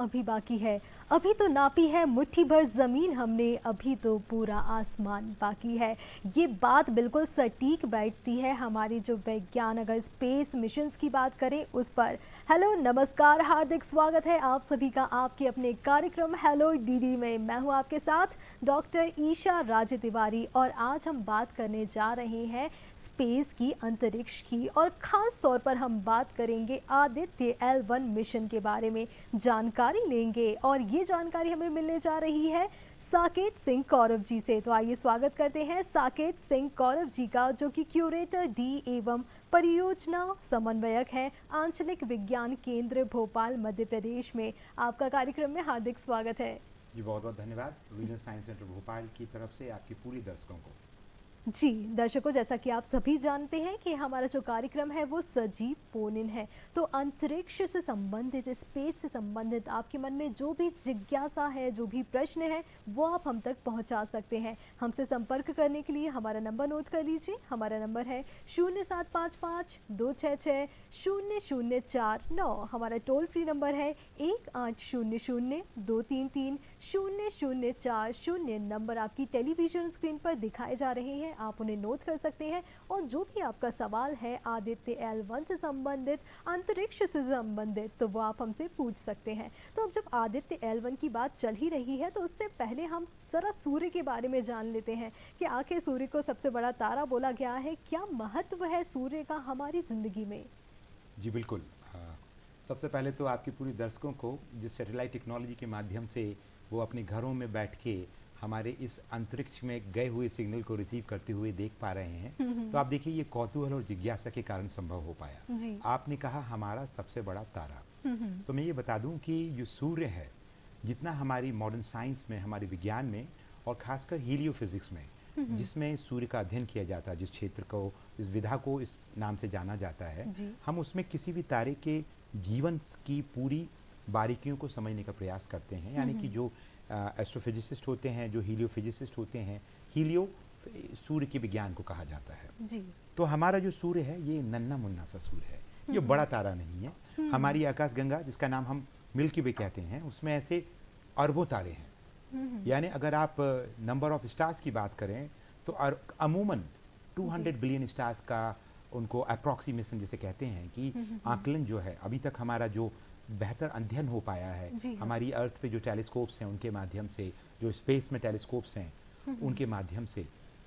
अभी बाकी है, अभी तो नापी है मुट्ठी भर ज़मीन हमने, अभी तो पूरा आसमान बाकी है। ये बात बिल्कुल सटीक बैठती है हमारी जो विज्ञान अगर स्पेस मिशंस की बात करें उस पर। हेलो नमस्कार, हार्दिक स्वागत है आप सभी का आपके अपने कार्यक्रम हेलो डीडी में। मैं हूँ आपके साथ डॉक्टर ईशा राजे तिवारी और आज हम बात करने जा रहे हैं स्पेस की, अंतरिक्ष की, और ख़ास तौर पर हम बात करेंगे आदित्य L1 मिशन के बारे में जानकारी लेंगे और ये जानकारी हमें मिलने जा रही है साकेत सिंह कौरव जी से। तो आइए स्वागत करते हैं साकेत सिंह कौरव जी का, जो कि क्यूरेटर डी एवं परियोजना समन्वयक हैं आंचलिक विज्ञान केंद्र भोपाल मध्य प्रदेश में। आपका कार्यक्रम में हार्दिक स्वागत है जी। बहुत बहुत धन्यवाद रीजनल साइंस सेंटर भोपाल की तरफ से आपकी पूरी दर्शकों को। जी दर्शकों, जैसा कि आप सभी जानते हैं कि हमारा जो कार्यक्रम है वो सजीव फोन इन है। तो अंतरिक्ष से संबंधित, स्पेस से संबंधित आपके मन में जो भी जिज्ञासा है, जो भी प्रश्न है, वो आप हम तक पहुंचा सकते हैं। हमसे संपर्क करने के लिए हमारा नंबर नोट कर लीजिए। हमारा नंबर है 0755-266-0049। हमारा टोल फ्री नंबर है 1800-233-0040। नंबर आपकी टेलीविजन स्क्रीन पर दिखाए जा रहे हैं, आप उन्हें नोट कर सकते हैं और जो भी आपका सवाल है आदित्य L1 से संबंधित, अंतरिक्ष से संबंधित, तो वो आप हमसे पूछ सकते हैं। तो अब जब आदित्य L1 की बात चल ही रही है तो उससे पहले हम जरा सूर्य के बारे में जान लेते हैं कि आखिर सूर्य को सबसे बड़ा तारा बोला गया है। क्या महत्व है सूर्य का हमारी जिंदगी में? जी बिल्कुल। सबसे पहले तो आपकी पूरी दर्शकों को जिस सैटेलाइट टेक्नोलॉजी के माध्यम से वो अपने घरों में बैठ के हमारे इस अंतरिक्ष में गए हुए सिग्नल को रिसीव करते हुए देख पा रहे हैं, तो आप देखिए ये कौतूहल और जिज्ञासा के कारण संभव हो पाया। जी। आपने कहा हमारा सबसे बड़ा तारा, तो मैं ये बता दूं कि जो सूर्य है, जितना हमारी मॉडर्न साइंस में, हमारे विज्ञान में और खासकर हीलियोफिजिक्स में, जिसमें सूर्य का अध्ययन किया जाता है, जिस क्षेत्र को, इस विधा को इस नाम से जाना जाता है, हम उसमें किसी भी तारे के जीवन की पूरी बारीकियों को समझने का प्रयास करते हैं। यानी कि जो एस्ट्रोफिजिसिस्ट होते हैं, जो हीलियोफिजिसिस्ट होते हैं, हीलियो सूर्य के विज्ञान को कहा जाता है। जी। तो हमारा जो सूर्य है ये नन्ना मुन्ना सा सूर्य है, ये बड़ा तारा नहीं है। हमारी आकाशगंगा, जिसका नाम हम मिल्की वे कहते हैं, उसमें ऐसे अरबों तारे हैं। यानी अगर आप नंबर ऑफ स्टार्स की बात करें तो अमूमन 200 बिलियन स्टार्स का उनको अप्रॉक्सीमेशन जिसे कहते हैं कि आकलन जो है, अभी तक हमारा जो बेहतर अध्ययन हो पाया है, हमारी अर्थ पे जो टेलीस्कोप्स हैं उनके माध्यम से, जो स्पेस में टेलीस्कोप्स हैं उनके माध्यम से,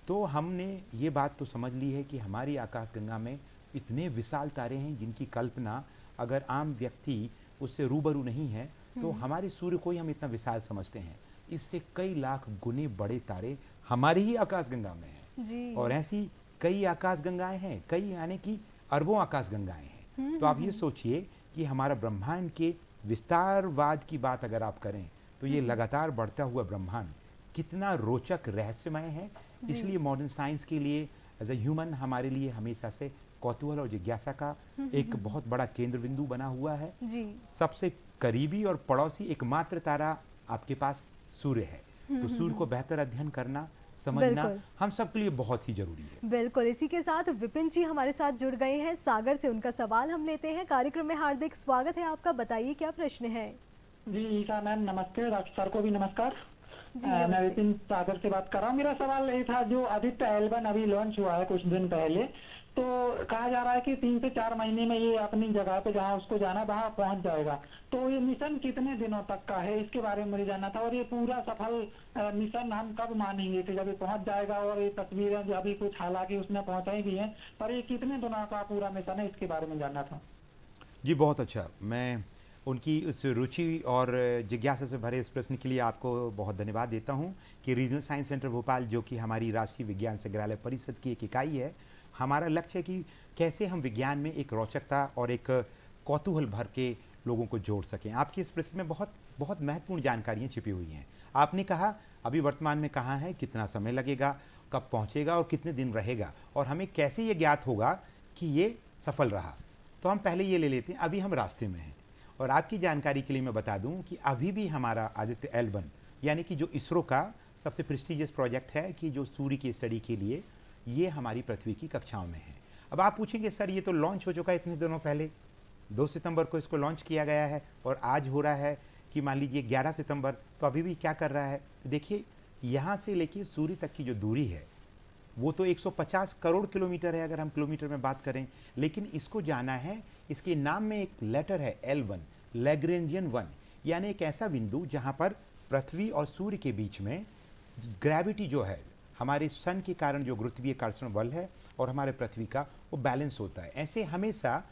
तो हमने ये बात तो समझ ली है कि हमारी आकाशगंगा में इतने विशाल तारे हैं जिनकी कल्पना अगर आम व्यक्ति उससे रूबरू नहीं है तो हमारे सूर्य को ही हम इतना विशाल समझते हैं। इससे कई लाख गुने बड़े तारे हमारी ही आकाशगंगा में हैं और ऐसी कई आकाशगंगाएं हैं, कई यानी कि अरबों आकाशगंगाएं हैं। तो आप ये सोचिए कि हमारा ब्रह्मांड के विस्तारवाद की बात अगर आप करें तो ये लगातार बढ़ता हुआ ब्रह्मांड कितना रोचक रहस्यमय है। इसलिए मॉडर्न साइंस के लिए एज ए ह्यूमन हमारे लिए हमेशा से कौतूहल और जिज्ञासा का एक बहुत बड़ा केंद्र बिंदु बना हुआ है। सबसे करीबी और पड़ोसी एकमात्र तारा आपके पास सूर्य है, तो सूर्य को बेहतर अध्ययन करना, समझना हम सबके लिए बहुत ही जरूरी है। बिल्कुल। इसी के साथ विपिन जी हमारे साथ जुड़ गए हैं सागर से, उनका सवाल हम लेते हैं। कार्यक्रम में हार्दिक स्वागत है आपका, बताइए क्या प्रश्न है? जी ईशा मैम नमस्ते, डॉक्टर सर को भी नमस्कार। मैं विपिन सागर से बात कर रहा हूँ। मेरा सवाल ये था, जो आदित्य L1 अभी लॉन्च हुआ है कुछ दिन पहले, तो कहा जा रहा है कि 3 से 4 महीने में ये अपनी जगह पे जहाँ उसको जाना वहाँ पहुँच जाएगा। तो ये मिशन कितने दिनों तक का है, इसके बारे में मुझे जानना था। और ये पूरा सफल मिशन हम कब मानेंगे कि जब ये पहुँच जाएगा? और ये तस्वीरें जो अभी कुछ हालांकि उसने पहुँचाई भी हैं, पर ये कितने दिनों का पूरा मिशन है, इसके बारे में जानना था। जी बहुत अच्छा। मैं उनकी उस रुचि और जिज्ञासा से भरे इस प्रश्न के लिए आपको बहुत धन्यवाद देता हूं कि रीजनल साइंस सेंटर भोपाल, जो कि हमारी राष्ट्रीय विज्ञान संग्रहालय परिषद की एक इकाई है, हमारा लक्ष्य है कि कैसे हम विज्ञान में एक रोचकता और एक कौतूहल भर के लोगों को जोड़ सकें। आपके इस प्रश्न में बहुत बहुत महत्वपूर्ण जानकारियाँ छिपी हुई हैं। आपने कहा अभी वर्तमान में कहाँ है, कितना समय लगेगा, कब पहुँचेगा और कितने दिन रहेगा, और हमें कैसे ये ज्ञात होगा कि ये सफल रहा। तो हम पहले ये ले लेते हैं, अभी हम रास्ते में हैं। और आपकी जानकारी के लिए मैं बता दूं कि अभी भी हमारा आदित्य L1 यानी कि जो इसरो का सबसे प्रेस्टीजियस प्रोजेक्ट है कि जो सूर्य की स्टडी के लिए ये हमारी पृथ्वी की कक्षाओं में है। अब आप पूछेंगे सर ये तो लॉन्च हो चुका है इतने दिनों पहले, 2 सितंबर को इसको लॉन्च किया गया है और आज हो रहा है कि मान लीजिए 11 सितंबर, तो अभी भी क्या कर रहा है, देखिए यहाँ से लेके सूर्य तक की जो दूरी है वो तो 150 करोड़ किलोमीटर है अगर हम किलोमीटर में बात करें, लेकिन इसको जाना है, इसके नाम में एक लेटर है L1, लैग्रेंजियन 1, यानी एक ऐसा बिंदु जहाँ पर पृथ्वी और सूर्य के बीच में ग्रेविटी जो है, हमारे सन के कारण जो गुरुत्वीय आकर्षण बल है और हमारे पृथ्वी का, वो बैलेंस होता है। ऐसे हमेशा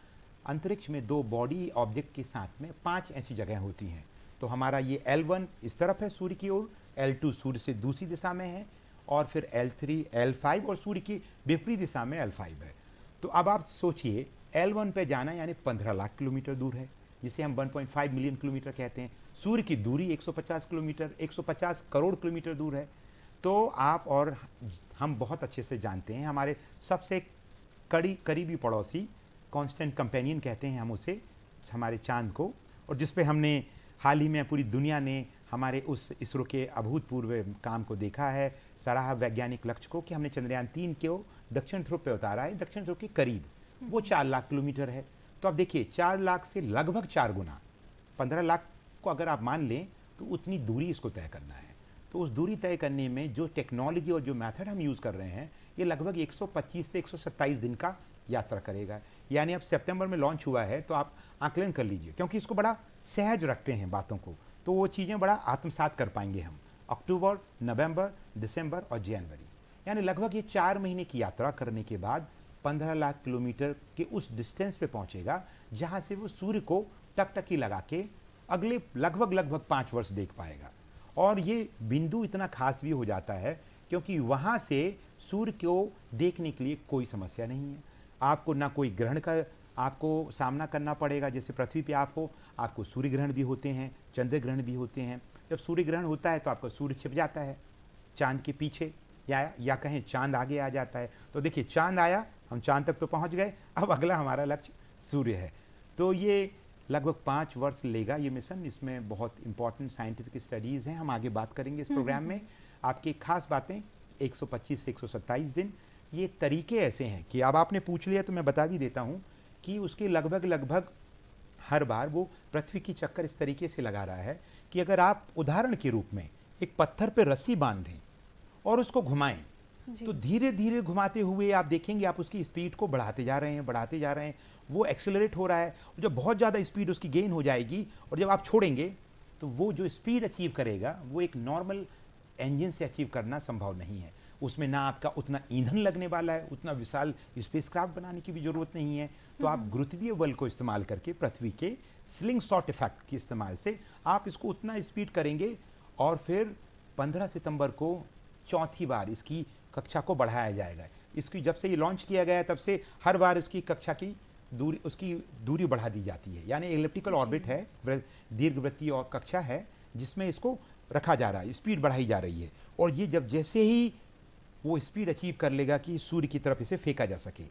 अंतरिक्ष में दो बॉडी ऑब्जेक्ट के साथ में 5 ऐसी जगह होती हैं। तो हमारा ये L1 इस तरफ है सूर्य की ओर, L2 सूर्य से दूसरी दिशा में है, और फिर L3, L5 और सूर्य की विपरीत दिशा में L5 है। तो अब आप सोचिए L1 पे जाना यानी 15 लाख किलोमीटर दूर है, जिसे हम 1.5 मिलियन किलोमीटर कहते हैं। सूर्य की दूरी 150 किलोमीटर, 150 करोड़ किलोमीटर दूर है। तो आप और हम बहुत अच्छे से जानते हैं, हमारे सबसे करीबी पड़ोसी, कांस्टेंट कंपेनियन कहते हैं हम उसे, हमारे चांद को, और जिस पे हमने हाल ही में पूरी दुनिया ने हमारे उस इसरो के अभूतपूर्व काम को देखा है, सराहा वैज्ञानिक लक्ष्य को, कि हमने चंद्रयान 3 को दक्षिण ध्रुव पे उतारा है, दक्षिण ध्रुव के करीब, वो 4 लाख किलोमीटर है। तो अब देखिए 4 लाख से लगभग 4 गुना, 15 लाख को अगर आप मान लें तो उतनी दूरी इसको तय करना है। तो उस दूरी तय करने में जो टेक्नोलॉजी और जो मेथड हम यूज़ कर रहे हैं, ये लगभग 125 से 127 दिन का यात्रा करेगा। यानी अब सितंबर में लॉन्च हुआ है, तो आप आकलन कर लीजिए, क्योंकि इसको बड़ा सहज रखते हैं बातों को, तो वो चीज़ें बड़ा आत्मसात कर पाएंगे हम। अक्टूबर, नवंबर, दिसंबर और जनवरी, यानी लगभग ये 4 महीने की यात्रा करने के बाद 15 लाख किलोमीटर के उस डिस्टेंस पे पहुंचेगा, जहां से वो सूर्य को टकटकी लगा के अगले लगभग 5 वर्ष देख पाएगा। और ये बिंदु इतना खास भी हो जाता है क्योंकि वहाँ से सूर्य को देखने के लिए कोई समस्या नहीं है। आपको ना कोई ग्रहण का आपको सामना करना पड़ेगा, जैसे पृथ्वी पे आपको सूर्य ग्रहण भी होते हैं, चंद्र ग्रहण भी होते हैं। जब सूर्य ग्रहण होता है तो आपका सूर्य छिप जाता है चांद के पीछे, या कहें चांद आगे आ जाता है। तो देखिए चांद आया, हम चांद तक तो पहुंच गए, अब अगला हमारा लक्ष्य सूर्य है। तो ये लगभग 5 वर्ष लेगा ये मिशन। इसमें बहुत इंपॉर्टेंट साइंटिफिक स्टडीज़ हैं, हम आगे बात करेंगे इस प्रोग्राम में। आपकी खास बातें 125 से 127 दिन, ये तरीके ऐसे हैं कि अब आपने पूछ लिया तो मैं बता भी देता हूँ कि उसके लगभग हर बार वो पृथ्वी की चक्कर इस तरीके से लगा रहा है कि अगर आप उदाहरण के रूप में एक पत्थर पे रस्सी बांध दें और उसको घुमाएं, तो धीरे धीरे घुमाते हुए आप देखेंगे आप उसकी स्पीड को बढ़ाते जा रहे हैं, वो एक्सेलरेट हो रहा है। जब बहुत ज़्यादा स्पीड उसकी गेन हो जाएगी और जब आप छोड़ेंगे तो वो जो स्पीड अचीव करेगा वो एक नॉर्मल इंजन से अचीव करना संभव नहीं है। उसमें ना आपका उतना ईंधन लगने वाला है, उतना विशाल स्पेसक्राफ्ट बनाने की भी ज़रूरत नहीं है। तो आप गुरुत्वीय बल को इस्तेमाल करके पृथ्वी के स्लिंग शॉट इफेक्ट के इस्तेमाल से आप इसको उतना स्पीड करेंगे, और फिर 15 सितंबर को चौथी बार इसकी कक्षा को बढ़ाया जाएगा। इसकी जब से ये लॉन्च किया गया है तब से हर बार उसकी कक्षा की दूरी बढ़ा दी जाती है। यानी एलिप्टिकल ऑर्बिट है, दीर्घवृत्तीय और कक्षा है, जिसमें इसको रखा जा रहा है, स्पीड बढ़ाई जा रही है। और ये जब जैसे ही वो स्पीड अचीव कर लेगा कि सूर्य की तरफ इसे फेंका जा सके,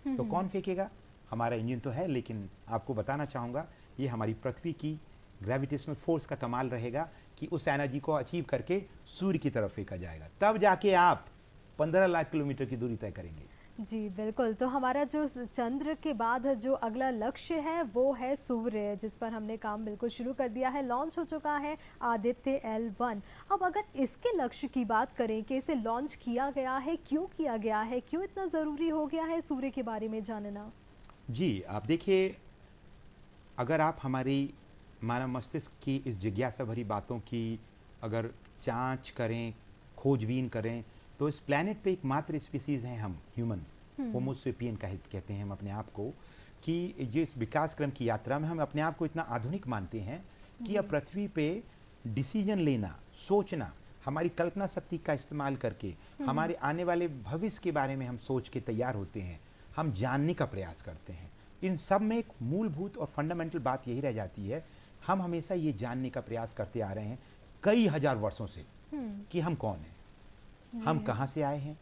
तो कौन फेंकेगा? हमारा इंजन तो है, लेकिन आपको बताना चाहूँगा ये हमारी पृथ्वी की ग्रेविटेशनल फोर्स का कमाल रहेगा कि उस एनर्जी को अचीव करके सूर्य की तरफ फेंका जाएगा, तब जाके आप 15 लाख किलोमीटर की दूरी तय करेंगे। जी बिल्कुल। तो हमारा जो चंद्र के बाद जो अगला लक्ष्य है वो है सूर्य, जिस पर हमने काम बिल्कुल शुरू कर दिया है, लॉन्च हो चुका है आदित्य L1। अब अगर इसके लक्ष्य की बात करें कि इसे लॉन्च किया गया है, क्यों किया गया है, क्यों इतना ज़रूरी हो गया है सूर्य के बारे में जानना? जी आप देखिए, अगर आप हमारी मानव मस्तिष्क की इस जिज्ञासा भरी बातों की अगर जांच करें, खोजबीन करें, तो इस प्लैनेट पे एकमात्र स्पीसीज़ हैं हम ह्यूमंस, होमो सेपियन कहते हैं हम अपने आप को, कि ये इस विकास क्रम की यात्रा में हम अपने आप को इतना आधुनिक मानते हैं कि अब पृथ्वी पे डिसीजन लेना, सोचना, हमारी कल्पना शक्ति का इस्तेमाल करके हमारे आने वाले भविष्य के बारे में हम सोच के तैयार होते हैं, हम जानने का प्रयास करते हैं। इन सब में एक मूलभूत और फंडामेंटल बात यही रह जाती है, हम हमेशा ये जानने का प्रयास करते आ रहे हैं कई हजार वर्षों से कि हम कौन हैं, हम कहाँ से आए हैं,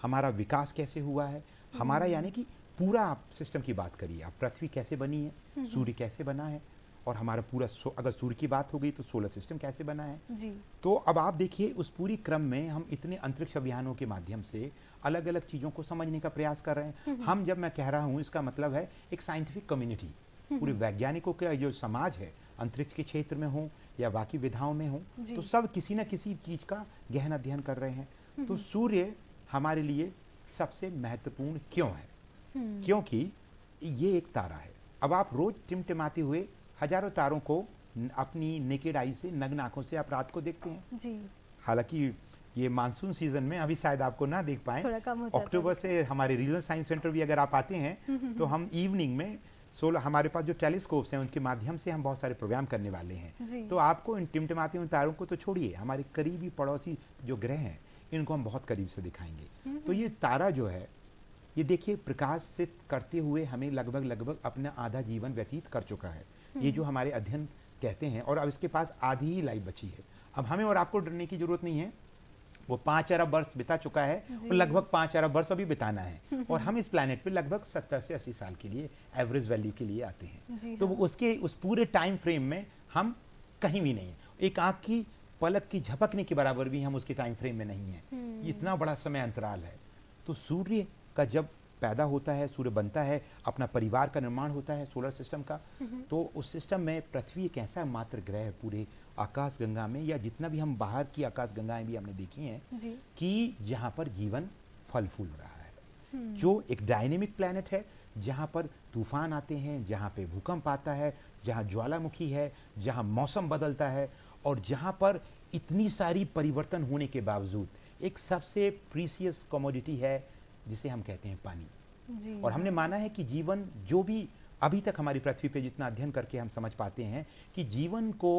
हमारा विकास कैसे हुआ है, हमारा यानी कि पूरा आप सिस्टम की बात करिए, आप पृथ्वी कैसे बनी है, सूर्य कैसे बना है, और हमारा पूरा अगर सूर्य की बात हो गई तो सोलर सिस्टम कैसे बना है जी। तो अब आप देखिए उस पूरी क्रम में हम इतने अंतरिक्ष अभियानों के माध्यम से अलग अलग चीज़ों को समझने का प्रयास कर रहे हैं। हम जब मैं कह रहा हूँ इसका मतलब है एक साइंटिफिक कम्युनिटी पूरे वैज्ञानिकों का जो समाज है, अंतरिक्ष के क्षेत्र में हो या बाकी विधाओं में हो, जी। तो सब किसी न किसी चीज का गहन अध्ययन कर रहे हैं। तो सूर्य हमारे लिए सबसे महत्वपूर्ण क्यों है? क्योंकि ये एक तारा है। अब आप रोज टिमटिमाते हुए हजारों तारों को अपनी नेकेड आई से, नग्न आंखों से आप रात को देखते हैं। जी। हालांकि ये मानसून सीजन में अभी शायद आपको ना देख पाए, थोड़ा कम हो जाता है। अक्टूबर से हमारे रीजनल साइंस सेंटर भी अगर आप आते हैं तो हम इवनिंग में 16 हमारे पास जो टेलीस्कोप्स हैं उनके माध्यम से हम बहुत सारे प्रोग्राम करने वाले जी। हैं। तो आपको इन टिमटिमाते हुए तारों को तो छोड़िए, हमारे करीबी पड़ोसी जो ग्रह हैं इनको हम बहुत करीब से दिखाएंगे। तो ये तारा जो है, ये देखिए प्रकाश से करते हुए हमें लगभग अपना आधा जीवन व्यतीत कर चुका है। ये जो हमारे अध्ययन कहते हैं, और अब इसके पास आधी ही लाइफ बची है। अब हमें और आपको डरने की जरूरत नहीं है। वो 5 अरब वर्ष बिता चुका है और लगभग 5 अरब वर्ष अभी बिताना है, और हम इस प्लैनेट पे लगभग 70 से 80 साल के लिए एवरेज वैल्यू के लिए आते हैं। तो उसके उस पूरे टाइम फ्रेम में हम कहीं भी नहीं है। एक आंख की पलक की झपकने के बराबर भी हम उसके टाइम फ्रेम में नहीं है। इतना बड़ा समय अंतराल है। तो सूर्य का जब पैदा होता है, सूर्य बनता है, अपना परिवार का निर्माण होता है सोलर सिस्टम का, तो उस सिस्टम में पृथ्वी एक ऐसा मात्र ग्रह है पूरे आकाश गंगा में, या जितना भी हम बाहर की आकाश गंगाएं भी हमने देखी हैं, कि जहाँ पर जीवन फल फूल रहा है। जो एक डायनेमिक प्लैनेट है, जहाँ पर तूफान आते हैं, जहाँ पे भूकंप आता है, जहाँ ज्वालामुखी है, जहाँ मौसम बदलता है, और जहाँ पर इतनी सारी परिवर्तन होने के बावजूद एक सबसे प्रीसियस कमोडिटी है जिसे हम कहते हैं पानी। जी। और हमने माना है कि जीवन जो भी अभी तक हमारी पृथ्वी पे जितना अध्ययन करके हम समझ पाते हैं कि जीवन को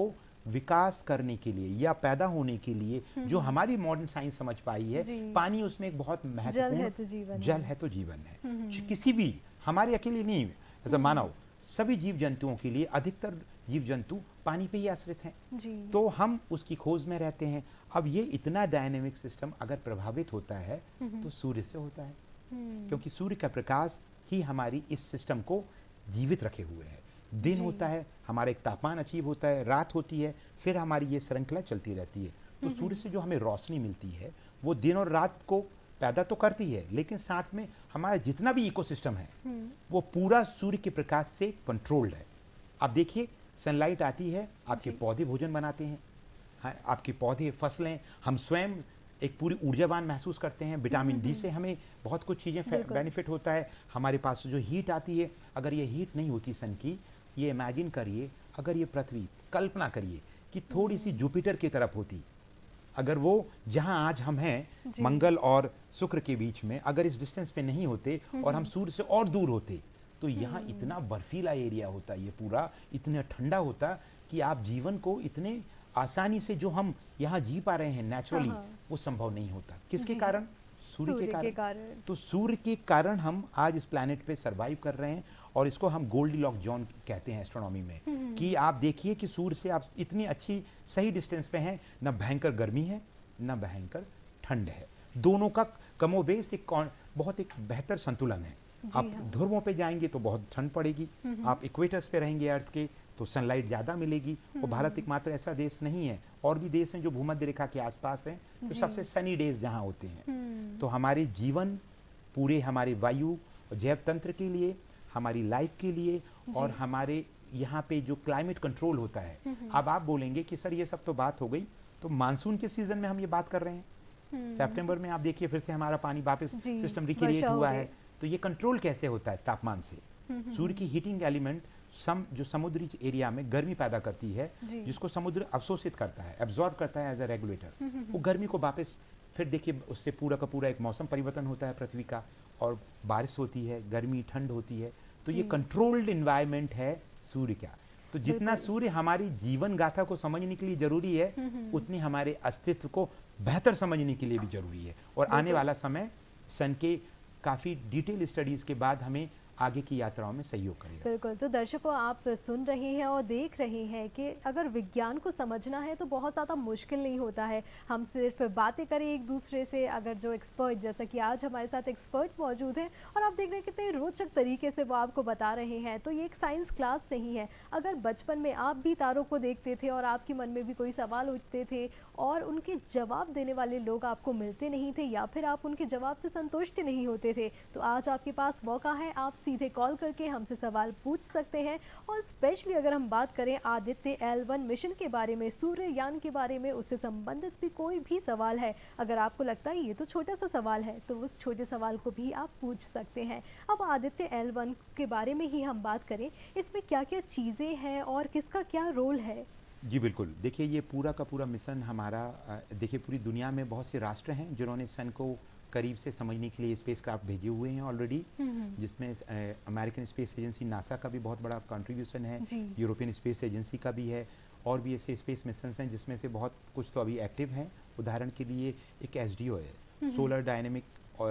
विकास करने के लिए या पैदा होने के लिए जो हमारी मॉडर्न साइंस समझ पाई है, पानी उसमें एक बहुत महत्वपूर्ण, जल है तो जीवन है। किसी भी, हमारे अकेले नहीं, ऐसा मानव सभी जीव जंतुओं के लिए, अधिकतर जीव जंतु पानी पे ही आश्रित हैं। तो हम उसकी खोज में रहते हैं। अब ये इतना डायनेमिक सिस्टम अगर प्रभावित होता है तो सूर्य से होता है, क्योंकि सूर्य का प्रकाश ही हमारी इस सिस्टम को जीवित रखे हुए है। दिन होता है, हमारा एक तापमान अचीव होता है, रात होती है, फिर हमारी ये श्रृंखला चलती रहती है। तो सूर्य से जो हमें रोशनी मिलती है वो दिन और रात को पैदा तो करती है, लेकिन साथ में हमारा जितना भी इकोसिस्टम है वो पूरा सूर्य के प्रकाश से कंट्रोल्ड है। आप देखिए, सनलाइट आती है, आपके पौधे भोजन बनाते हैं, हाँ, आपके पौधे, फसलें, हम स्वयं एक पूरी ऊर्जावान महसूस करते हैं। विटामिन डी से हमें बहुत कुछ चीज़ें बेनिफिट होता है। हमारे पास जो हीट आती है, अगर ये हीट नहीं होती सन की, ये इमेजिन करिए अगर ये पृथ्वी, कल्पना करिए कि थोड़ी सी जुपिटर की तरफ होती, अगर वो जहां आज हम हैं मंगल और शुक्र के बीच में, अगर इस डिस्टेंस पे नहीं होते और हम सूर्य से और दूर होते, तो यहाँ इतना बर्फीला एरिया होता, ये पूरा इतना ठंडा होता कि आप जीवन को इतने आसानी से जो हम यहाँ जी पा रहे हैं नेचुरली, वो संभव नहीं होता। किसके कारण? सूर्य के कारण। तो सूर्य के कारण हम आज इस प्लैनेट पे सरवाइव कर रहे हैं, और इसको हम गोल्डीलॉक जोन कहते हैं एस्ट्रोनॉमी में, कि आप देखिए कि सूर्य से आप इतनी अच्छी सही डिस्टेंस पे हैं, न भयंकर गर्मी है न भयंकर ठंड है, दोनों का कमोबेश एक बहुत एक बेहतर संतुलन है। आप ध्रुवों पे जाएंगे तो बहुत ठंड पड़ेगी, आप इक्वेटर्स पे रहेंगे अर्थ के तो सनलाइट ज़्यादा मिलेगी। और भारत एकमात्र ऐसा देश नहीं है, और भी देश हैं जो भूमध्य रेखा के आसपास हैं, तो सबसे सनी डेज जहाँ होते हैं। तो हमारे जीवन, पूरे हमारे वायु जैव तंत्र के लिए, हमारी लाइफ के लिए, और हमारे यहाँ पे जो क्लाइमेट कंट्रोल होता है। अब आप बोलेंगे कि सर ये सब तो बात हो गई, तो मानसून के सीजन में हम ये बात कर रहे हैं। सितंबर में आप देखिए फिर से हमारा पानी वापस सिस्टम रिक्रिएट हुआ है। तो ये कंट्रोल कैसे होता है? तापमान से। सूर्य की हीटिंग एलिमेंट जो समुद्री एरिया में गर्मी पैदा करती है, जिसको समुद्र अवशोषित करता है, एब्जॉर्ब करता है एज अ रेगुलेटर, वो गर्मी को वापस, फिर देखिए उससे पूरा का पूरा एक मौसम परिवर्तन होता है पृथ्वी का, और बारिश होती है, गर्मी ठंड होती है। तो ये कंट्रोल्ड इन्वायरमेंट है सूर्य का। तो जितना सूर्य हमारी जीवन गाथा को समझने के लिए जरूरी है, उतनी हमारे अस्तित्व को बेहतर समझने के लिए भी जरूरी है। और आने वाला समय सन के काफ़ी डिटेल स्टडीज़ के बाद हमें आगे की यात्राओं में सहयोग करेगा। बिल्कुल। तो दर्शकों, आप सुन रहे हैं और देख रहे हैं कि अगर विज्ञान को समझना है तो बहुत ज़्यादा मुश्किल नहीं होता है। हम सिर्फ बातें करें एक दूसरे से, अगर जो एक्सपर्ट, जैसा कि आज हमारे साथ एक्सपर्ट मौजूद हैं और आप देख रहे हैं कितने रोचक तरीके से वो आपको बता रहे हैं, तो ये एक साइंस क्लास नहीं है। अगर बचपन में आप भी तारों को देखते थे और आपके मन में भी कोई सवाल उठते थे और उनके जवाब देने वाले लोग आपको मिलते नहीं थे या फिर आप उनके जवाब से संतुष्ट नहीं होते थे, तो आज आपके पास मौका है, आप सीधे कॉल करके हमसे सवाल पूछ सकते हैं। और स्पेशली अगर हम बात करें आदित्य L1 मिशन के बारे में, सूर्ययान के बारे में, उससे संबंधित भी कोई भी सवाल है, अगर आपको लगता है ये तो छोटा सा सवाल है, तो उस छोटे सवाल को भी आप पूछ सकते हैं। अब आदित्य L1 के बारे में ही हम बात करें, इसमें क्या क्या चीज़ें हैं और किसका क्या रोल है? जी बिल्कुल, देखिए ये पूरा का पूरा मिशन हमारा, देखिए पूरी दुनिया में बहुत से राष्ट्र हैं जिन्होंने सन को करीब से समझने के लिए स्पेसक्राफ्ट भेजे हुए हैं ऑलरेडी, जिसमें अमेरिकन स्पेस एजेंसी नासा का भी बहुत बड़ा कंट्रीब्यूशन है, यूरोपियन स्पेस एजेंसी का भी है, और भी ऐसे स्पेस मिशंस हैं जिसमें से बहुत कुछ तो अभी एक्टिव हैं। उदाहरण के लिए एक SDO है, सोलर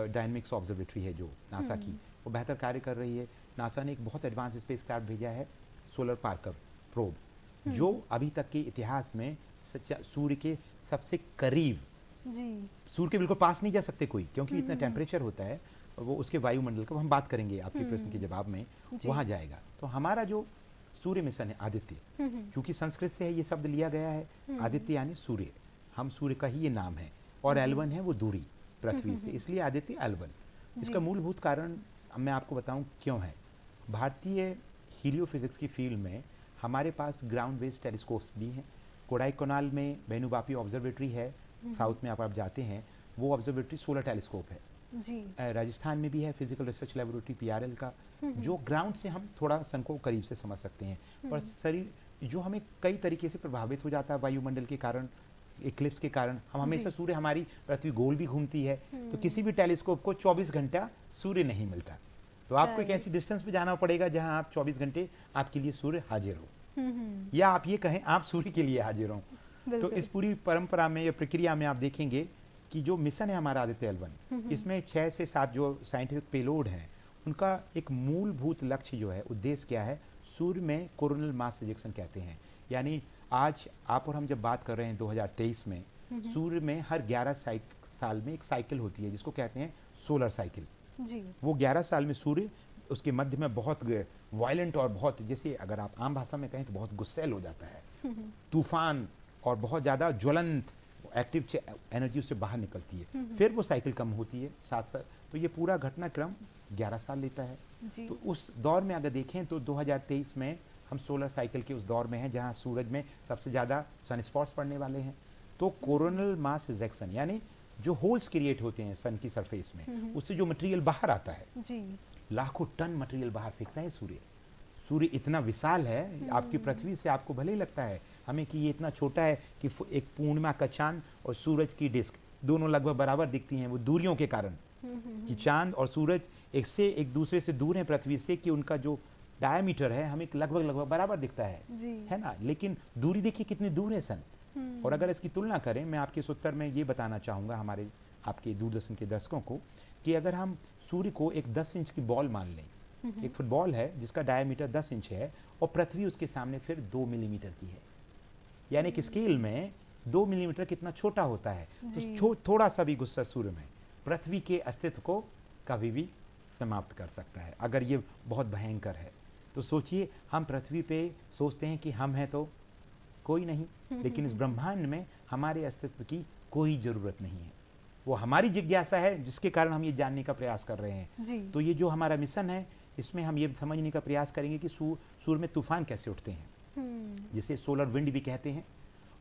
डायनेमिक्स ऑब्जर्वेटरी है जो नासा की, वो बेहतर कार्य कर रही है। नासा ने एक बहुत एडवांस स्पेसक्राफ्ट भेजा है, सोलर पार्कर प्रोब, जो अभी तक के इतिहास में सूर्य के सबसे करीब, सूर्य के बिल्कुल पास नहीं जा सकते कोई, क्योंकि इतना टेम्परेचर होता है, वो उसके वायुमंडल का हम बात करेंगे आपके प्रश्न के जवाब में, वहाँ जाएगा। तो हमारा जो सूर्य मिशन है आदित्य, क्योंकि संस्कृत से है ये शब्द लिया गया है, आदित्य यानी सूर्य, हम सूर्य का ही ये नाम है, और L1 है वो दूरी पृथ्वी से, इसलिए आदित्य L1। इसका मूलभूत कारण मैं आपको बताऊं क्यों है। भारतीय हीलियोफिजिक्स की फील्ड में हमारे पास ग्राउंड बेस्ड टेलीस्कोप्स भी हैं। कोडाईकनाल में बेनुबापी ऑब्जर्वेटरी है, साउथ में आप जाते हैं, वो ऑब्जर्वेटरी सोलर टेलीस्कोप है। राजस्थान में भी है फिजिकल रिसर्च लेबोरेटरी PRL का, जो ग्राउंड से हम थोड़ा सन को करीब से समझ सकते हैं। पर शरीर जो हमें कई तरीके से प्रभावित हो जाता है वायुमंडल के कारण, इक्लिप्स के कारण, हम हमेशा सूर्य, हमारी पृथ्वी गोल भी घूमती है, तो किसी भी टेलीस्कोप को 24 घंटा सूर्य नहीं मिलता, तो आपको एक ऐसी डिस्टेंस पे जाना पड़ेगा जहां आप 24 घंटे आपके लिए सूर्य हाजिर हो, या आप ये कहें आप सूर्य के लिए हाजिर हो। तो इस पूरी परंपरा में या प्रक्रिया में आप देखेंगे कि जो मिशन है हमारा आदित्य L1, इसमें 6 से 7 जो साइंटिफिक पेलोड हैं, उनका एक मूलभूत लक्ष्य जो है, उद्देश्य क्या है, सूर्य में कोरोनल मास इजेक्शन कहते हैं। यानी आज आप और हम जब बात कर रहे हैं 2023 में, सूर्य में हर 11 साल में एक साइकिल होती है जिसको कहते हैं सोलर साइकिल। वो 11 साल में सूर्य उसके मध्य में बहुत वायलेंट और बहुत, जैसे अगर आप आम भाषा में कहें तो बहुत गुस्सैल हो जाता है, तूफान और बहुत ज़्यादा ज्वलंत एक्टिव एनर्जी उससे बाहर निकलती है, फिर वो साइकिल कम होती है 7 साल, तो ये पूरा घटनाक्रम 11 साल लेता है। तो उस दौर में अगर देखें तो 2023 में हम सोलर साइकिल के उस दौर में हैं जहां सूरज में सबसे ज़्यादा सन स्पॉट्स पड़ने वाले हैं। तो कोरोनल मास इजेक्शन यानी जो होल्स क्रिएट होते हैं सन की सरफेस में, उससे जो मटेरियल बाहर आता है, लाखों टन मटेरियल बाहर फेंकता है सूर्य। सूर्य इतना विशाल है, आपकी पृथ्वी से आपको भले ही लगता है हमें कि ये इतना छोटा है कि एक पूर्णिमा का चांद और सूरज की डिस्क दोनों लगभग बराबर दिखती हैं, वो दूरियों के कारण, कि चांद और सूरज एक दूसरे से दूर हैं पृथ्वी से, कि उनका जो डायमीटर है हमें लगभग बराबर दिखता है ना, लेकिन दूरी देखिए कितनी दूर है सन। और अगर इसकी तुलना करें, मैं आपके इस उत्तर में ये बताना चाहूँगा हमारे आपके दूरदर्शन के दर्शकों को, कि अगर हम सूर्य को एक 10 इंच की बॉल मान लें, एक फुटबॉल है जिसका डायमीटर 10 इंच है, और पृथ्वी उसके सामने फिर 2 मिलीमीटर की है, यानी कि स्केल में 2 मिलीमीटर कितना छोटा होता है। तो थोड़ा सा भी गुस्सा सूर्य में पृथ्वी के अस्तित्व को कभी भी समाप्त कर सकता है, अगर ये बहुत भयंकर है। तो सोचिए, हम पृथ्वी पे सोचते हैं कि हम हैं तो कोई नहीं, लेकिन इस ब्रह्मांड में हमारे अस्तित्व की कोई ज़रूरत नहीं है। वो हमारी जिज्ञासा है जिसके कारण हम ये जानने का प्रयास कर रहे हैं। तो ये जो हमारा मिशन है, इसमें हम ये समझने का प्रयास करेंगे कि सूर्य में तूफान कैसे उठते हैं, जिसे सोलर विंड भी कहते हैं,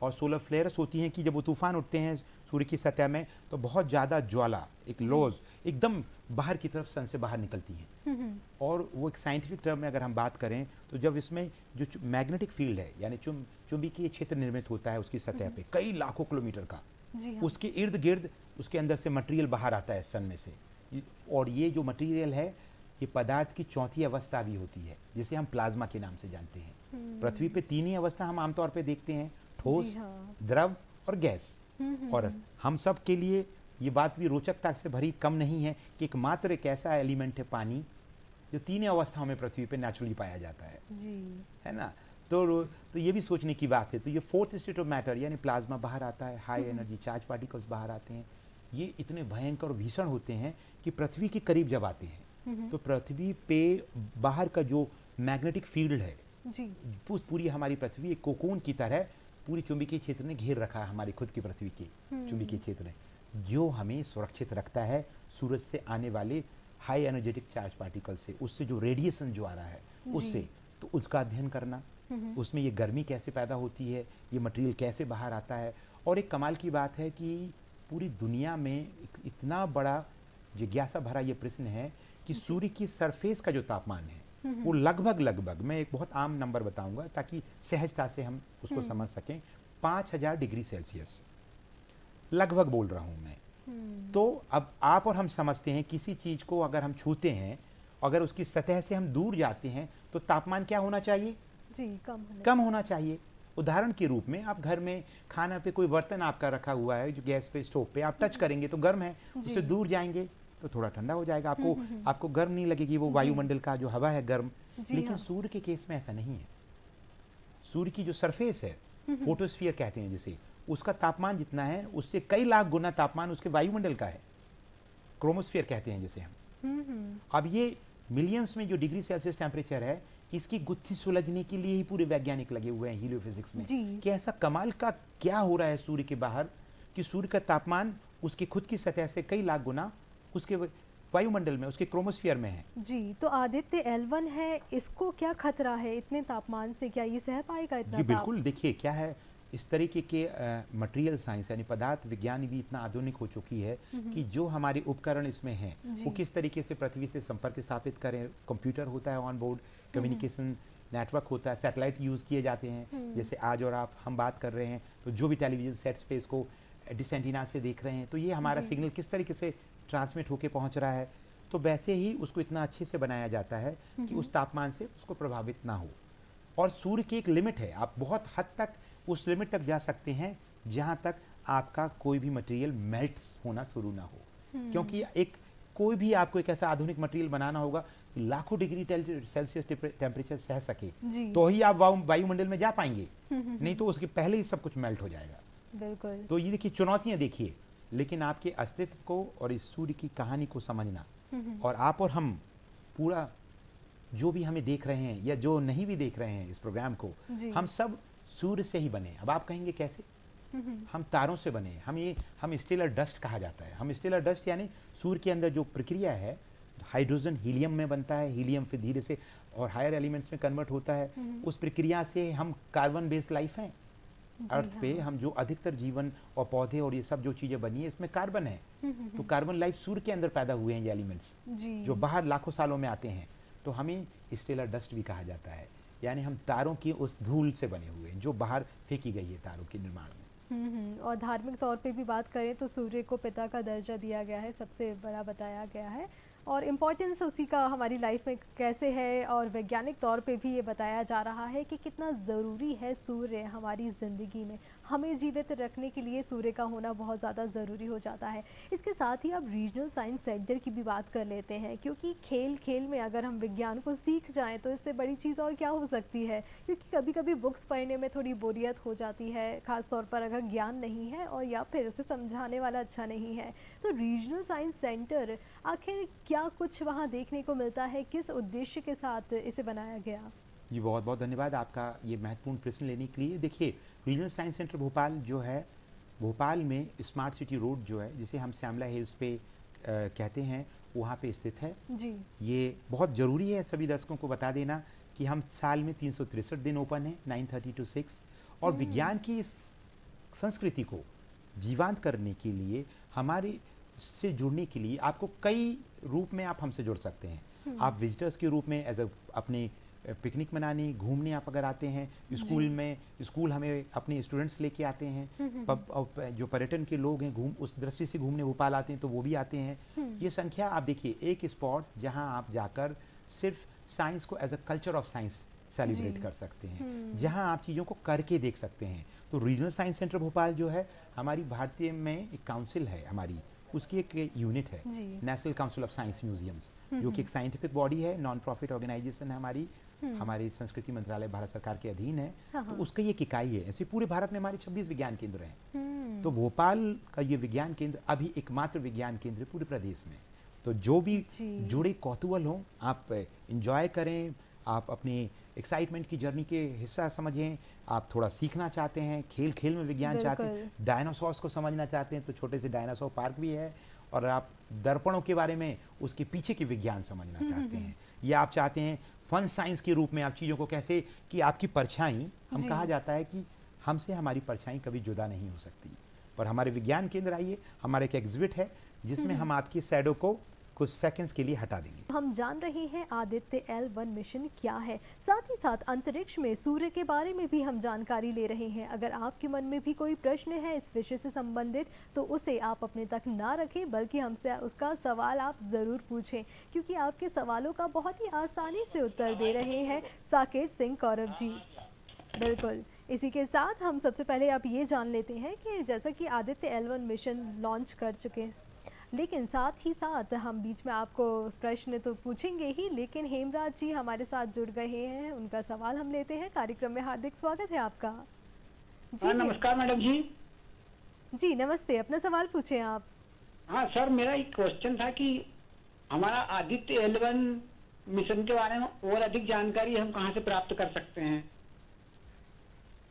और सोलर फ्लेयर्स होती हैं कि जब वो तूफान उठते हैं सूर्य की सतह में, तो बहुत ज़्यादा ज्वाला, एक लोज एकदम बाहर की तरफ सन से बाहर निकलती हैं। और वो एक साइंटिफिक टर्म में अगर हम बात करें तो जब इसमें जो मैग्नेटिक फील्ड है, यानी चुंबकीय क्षेत्र निर्मित होता है उसकी सतह पे कई लाखों किलोमीटर का, उसके इर्द गिर्द उसके अंदर से मटेरियल बाहर आता है सन में से, और ये जो मटेरियल है ये पदार्थ की चौथी अवस्था भी होती है, जिसे हम प्लाज्मा के नाम से जानते हैं। पृथ्वी पे 3 ही अवस्था हम आमतौर पे देखते हैं, ठोस, द्रव और गैस। और हम सब के लिए ये बात भी रोचकता से भरी कम नहीं है कि एकमात्र एक ऐसा एलिमेंट है पानी, जो 3 अवस्थाओं में पृथ्वी पे नेचुरली पाया जाता है ना। तो ये भी सोचने की बात है। तो ये 4th स्टेट ऑफ मैटर यानी प्लाज्मा बाहर आता है, हाई एनर्जी चार्ज पार्टिकल्स बाहर आते हैं। ये इतने भयंकर और भीषण होते हैं कि पृथ्वी के करीब जब आते हैं तो पृथ्वी पे बाहर का जो मैग्नेटिक फील्ड है, पूरी हमारी पृथ्वी एक कोकून की तरह पूरी चुंबकीय क्षेत्र ने घेर रखा है हमारी खुद की पृथ्वी के चुंबकीय क्षेत्र ने, जो हमें सुरक्षित रखता है सूरज से आने वाले हाई एनर्जेटिक चार्ज पार्टिकल से, उससे जो रेडिएशन जो आ रहा है उससे, तो उसका अध्ययन करना, उसमें ये गर्मी कैसे पैदा होती है, ये मटेरियल कैसे बाहर आता है। और एक कमाल की बात है कि पूरी दुनिया में इतना बड़ा जिज्ञासा भरा ये प्रश्न है कि सूर्य की सरफेस का जो तापमान है वो लगभग मैं एक बहुत आम नंबर बताऊंगा ताकि सहजता से हम उसको समझ सकें, 5000 डिग्री सेल्सियस लगभग बोल रहा हूं मैं। तो अब आप और हम समझते हैं किसी चीज को अगर हम छूते हैं, अगर उसकी सतह से हम दूर जाते हैं तो तापमान क्या होना चाहिए? जी, कम होना चाहिए। उदाहरण के रूप में आप घर में खाना पे कोई बर्तन आपका रखा हुआ है जो गैस पे स्टोव पे आप टच करेंगे तो गर्म है, उससे दूर जाएंगे तो थोड़ा ठंडा हो जाएगा, आपको गर्म नहीं लगेगी, वो वायुमंडल का जो हवा है गर्म। लेकिन सूर्य के केस में ऐसा नहीं है। सूर्य की जो सरफेस है, फोटोस्फीयर कहते हैं जिसे, उसका तापमान जितना है उससे कई लाख गुना तापमान उसके वायुमंडल का है, क्रोमोस्फीयर कहते हैं जिसे हम। अब ये मिलियंस में जो डिग्री सेल्सियस टेम्परेचर है, इसकी गुत्थी सुलझने के लिए ही पूरे वैज्ञानिक लगे हुए हैं हीलियोफिजिक्स में कि ऐसा कमाल का क्या हो रहा है सूर्य के बाहर कि सूर्य का तापमान उसकी खुद की सतह से कई लाख गुना उसके वायुमंडल में, उसके क्रोमोस्फीयर में है। जी, तो आदित्य L1 है, इसको क्या खतरा है इतने तापमान से? क्या ये सह पाएगा इतना? जी बिल्कुल, देखिए क्या है, इस तरीके के मटेरियल साइंस यानी पदार्थ विज्ञान भी इतना आधुनिक हो चुकी है कि जो हमारे उपकरण इसमें हैं वो किस तरीके से पृथ्वी से संपर्क स्थापित करें। कंप्यूटर होता है ऑन बोर्ड, कम्युनिकेशन नेटवर्क होता है, सैटेलाइट यूज़ किए जाते हैं, जैसे आज और आप हम बात कर रहे हैं तो जो भी टेलीविजन सेट्स पे इसको डिश एंटीना से देख रहे हैं तो ये हमारा सिग्नल किस तरीके से ट्रांसमिट होके पहुंच रहा है, तो वैसे ही उसको इतना अच्छे से बनाया जाता है कि उस तापमान से उसको प्रभावित ना हो। और सूर्य की एक लिमिट है, आप बहुत हद तक उस लिमिट तक जा सकते हैं जहां तक आपका कोई भी मटेरियल मेल्ट होना शुरू ना हो, क्योंकि एक कोई भी आपको एक ऐसा आधुनिक मटेरियल बनाना होगा कि लाखों डिग्री सेल्सियस टेम्परेचर सह सके तो ही आप वायुमंडल में जा पाएंगे, नहीं तो उसके पहले ही सब कुछ मेल्ट हो जाएगा। बिल्कुल। तो ये देखिए चुनौतियां देखिए, लेकिन आपके अस्तित्व को और इस सूर्य की कहानी को समझना, और आप और हम पूरा जो भी हमें देख रहे हैं या जो नहीं भी देख रहे हैं इस प्रोग्राम को, हम सब सूर्य से ही बने। अब आप कहेंगे कैसे? हम तारों से बने, हम स्टेलर डस्ट कहा जाता है। हम स्टेलर डस्ट यानी सूर्य के अंदर जो प्रक्रिया है, हाइड्रोजन हीलियम में बनता है, हीलियम फिर धीरे से और हायर एलिमेंट्स में कन्वर्ट होता है, उस प्रक्रिया से हम कार्बन बेस्ड लाइफ हैं अर्थ पे। हम जो अधिकतर जीवन और पौधे और ये सब जो चीजें बनी है इसमें कार्बन है, तो कार्बन लाइफ सूर्य के अंदर पैदा हुए हैं ये एलिमेंट्स जो बाहर लाखों सालों में आते हैं, तो हमें स्टेलर डस्ट भी कहा जाता है। यानी हम तारों की उस धूल से बने हुए हैं जो बाहर फेंकी गई है तारों के निर्माण में। और धार्मिक तौर पे भी बात करें तो सूर्य को पिता का दर्जा दिया गया है, सबसे बड़ा बताया गया है, और इम्पोर्टेंस उसी का हमारी लाइफ में कैसे है, और वैज्ञानिक तौर पे भी ये बताया जा रहा है कि कितना ज़रूरी है सूर्य हमारी ज़िंदगी में। हमें जीवित रखने के लिए सूर्य का होना बहुत ज़्यादा ज़रूरी हो जाता है। इसके साथ ही अब रीजनल साइंस सेंटर की भी बात कर लेते हैं, क्योंकि खेल खेल में अगर हम विज्ञान को सीख जाएं तो इससे बड़ी चीज़ और क्या हो सकती है, क्योंकि कभी कभी बुक्स पढ़ने में थोड़ी बोरियत हो जाती है, ख़ासतौर पर अगर ज्ञान नहीं है और या फिर उसे समझाने वाला अच्छा नहीं है। तो रीजनल साइंस सेंटर आखिर क्या कुछ वहाँ देखने को मिलता है, किस उद्देश्य के साथ इसे बनाया गया? जी बहुत बहुत धन्यवाद आपका ये महत्वपूर्ण प्रश्न लेने के लिए। देखिए रीजनल साइंस सेंटर भोपाल जो है, भोपाल में स्मार्ट सिटी रोड जो है, जिसे हम श्यामला हिल्स पे कहते हैं, वहाँ पे स्थित है जी। ये बहुत ज़रूरी है सभी दर्शकों को बता देना कि हम साल में 363 दिन ओपन है 9:30 to 6, और विज्ञान की इस संस्कृति को जीवांत करने के लिए, हमारे से जुड़ने के लिए आपको कई रूप में आप हमसे जुड़ सकते हैं। आप विजिटर्स के रूप में एज अपने पिकनिक मनाने, घूमने आप अगर आते हैं, स्कूल हमें अपने स्टूडेंट्स लेके आते हैं, जो पर्यटन के लोग हैं उस दृष्टि से घूमने भोपाल आते हैं तो वो भी आते हैं। ये संख्या आप देखिए, एक स्पॉट जहां आप जाकर सिर्फ साइंस को as a culture of science celebrate कर सकते हैं, जहां आप चीज़ों को करके देख सकते हैं। तो रीजनल साइंस सेंटर भोपाल जो है, हमारी भारतीय में एक काउंसिल है हमारी, उसकी एक यूनिट है national council of science museums, जो कि एक साइंटिफिक बॉडी है, नॉन प्रॉफिट ऑर्गेनाइजेशन है हमारी संस्कृति मंत्रालय भारत सरकार के अधीन है। तो उसका ये एक इकाई है। ऐसे पूरे भारत में हमारे 26 विज्ञान केंद्र हैं। तो भोपाल का ये विज्ञान केंद्र अभी एकमात्र विज्ञान केंद्र पूरे प्रदेश में। तो जो भी जुड़े कौतूहल हो, आप इंजॉय करें, आप अपने एक्साइटमेंट की जर्नी के हिस्सा समझें, आप थोड़ा सीखना चाहते हैं, खेल खेल में विज्ञान चाहते हैं, डायनासोर्स को समझना चाहते हैं तो छोटे से डायनासोर पार्क भी है, और आप दर्पणों के बारे में उसके पीछे की विज्ञान समझना चाहते हैं, या आप चाहते हैं फन साइंस के रूप में आप चीज़ों को कैसे कि आपकी परछाई, हम कहा जाता है कि हमसे हमारी परछाई कभी जुदा नहीं हो सकती, पर हमारे विज्ञान केंद्र आइए, हमारे एक एग्जिबिट है जिसमें हम आपकी शैडो को कुछ सेकंड्स के लिए हटा देंगे। हम जान रहे हैं आदित्य L1 मिशन क्या है, साथ ही साथ अंतरिक्ष में सूर्य के बारे में भी हम जानकारी ले रहे हैं। अगर आपके मन में भी कोई प्रश्न है इस विषय से संबंधित तो उसे आप अपने तक ना रखें, बल्कि हमसे उसका सवाल आप ज़रूर पूछें, क्योंकि आपके सवालों का बहुत ही आसानी से उत्तर दे रहे हैं साकेत सिंह कौरव जी। बिल्कुल, इसी के साथ हम सबसे पहले आप ये जान लेते हैं कि जैसा कि आदित्य L1 मिशन लॉन्च कर चुके हैं, लेकिन साथ ही साथ हम बीच में आपको प्रश्न तो पूछेंगे ही, लेकिन हेमराज जी हमारे साथ जुड़ गए हैं, उनका सवाल हम लेते हैं। कार्यक्रम में हार्दिक स्वागत है आपका। जी नमस्कार मैडम जी। जी नमस्ते, अपना सवाल पूछें आप। हाँ सर, मेरा एक क्वेश्चन था कि हमारा आदित्य L1 मिशन के बारे में और अधिक जानकारी हम कहाँ से प्राप्त कर सकते हैं?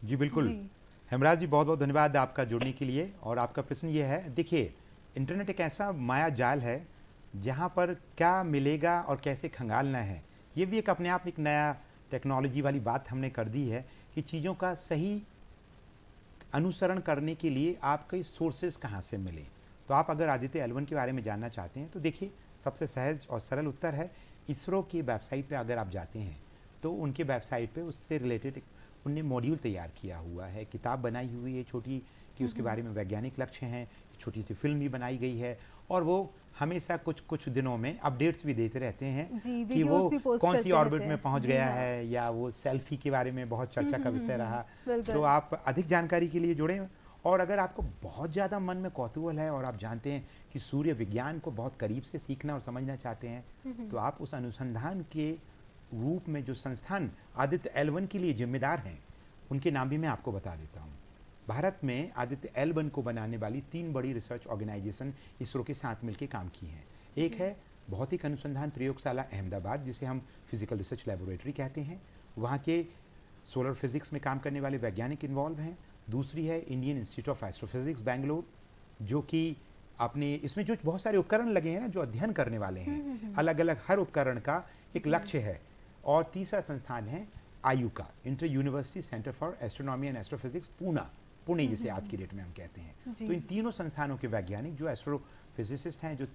जी बिल्कुल, हेमराज जी बहुत बहुत धन्यवाद आपका जुड़ने के लिए। और आपका प्रश्न ये है, देखिए इंटरनेट एक ऐसा माया जाल है जहाँ पर क्या मिलेगा और कैसे खंगालना है, ये भी एक अपने आप एक नया टेक्नोलॉजी वाली बात हमने कर दी है कि चीज़ों का सही अनुसरण करने के लिए आपके सोर्सेज कहाँ से मिले। तो आप अगर आदित्य L1 के बारे में जानना चाहते हैं तो देखिए सबसे सहज और सरल उत्तर है, इसरो की वेबसाइट पे अगर आप जाते हैं तो उनके वेबसाइट पे उससे रिलेटेड उनने मॉड्यूल तैयार किया हुआ है, किताब बनाई हुई है छोटी कि उसके बारे में वैज्ञानिक लक्ष्य हैं, छोटी सी फिल्म भी बनाई गई है, और वो हमेशा कुछ दिनों में अपडेट्स भी देते रहते हैं कि वो कौन सी ऑर्बिट में पहुंच गया है, या वो सेल्फी के बारे में बहुत चर्चा का विषय रहा। तो आप अधिक जानकारी के लिए जुड़ें, और अगर आपको बहुत ज़्यादा मन में कौतूहल है और आप जानते हैं कि सूर्य विज्ञान को बहुत करीब से सीखना और समझना चाहते हैं, तो आप उस अनुसंधान के रूप में जो संस्थान आदित्य L1 के लिए जिम्मेदार हैं उनके नाम भी मैं आपको बता देता हूँ। भारत में आदित्य L1 को बनाने वाली 3 बड़ी रिसर्च ऑर्गेनाइजेशन इसरो के साथ मिलकर काम की हैं। एक है भौतिक अनुसंधान प्रयोगशाला अहमदाबाद, जिसे हम फिजिकल रिसर्च लेबोरेटरी कहते हैं, वहाँ के सोलर फिजिक्स में काम करने वाले वैज्ञानिक इन्वॉल्व हैं। दूसरी है Indian institute of astrophysics Bangalore, जो कि अपने इसमें जो बहुत सारे उपकरण लगे हैं ना, जो अध्ययन करने वाले हैं, अलग अलग हर उपकरण का एक लक्ष्य है। और तीसरा संस्थान है IUCAA, inter university centre for astronomy and astrophysics Pune जिसे आज की डेट में हम कहते हैं। तो इन तीनों संस्थानों के वैज्ञानिक जो एस्ट्रोफिजिसिस्ट हैं, जो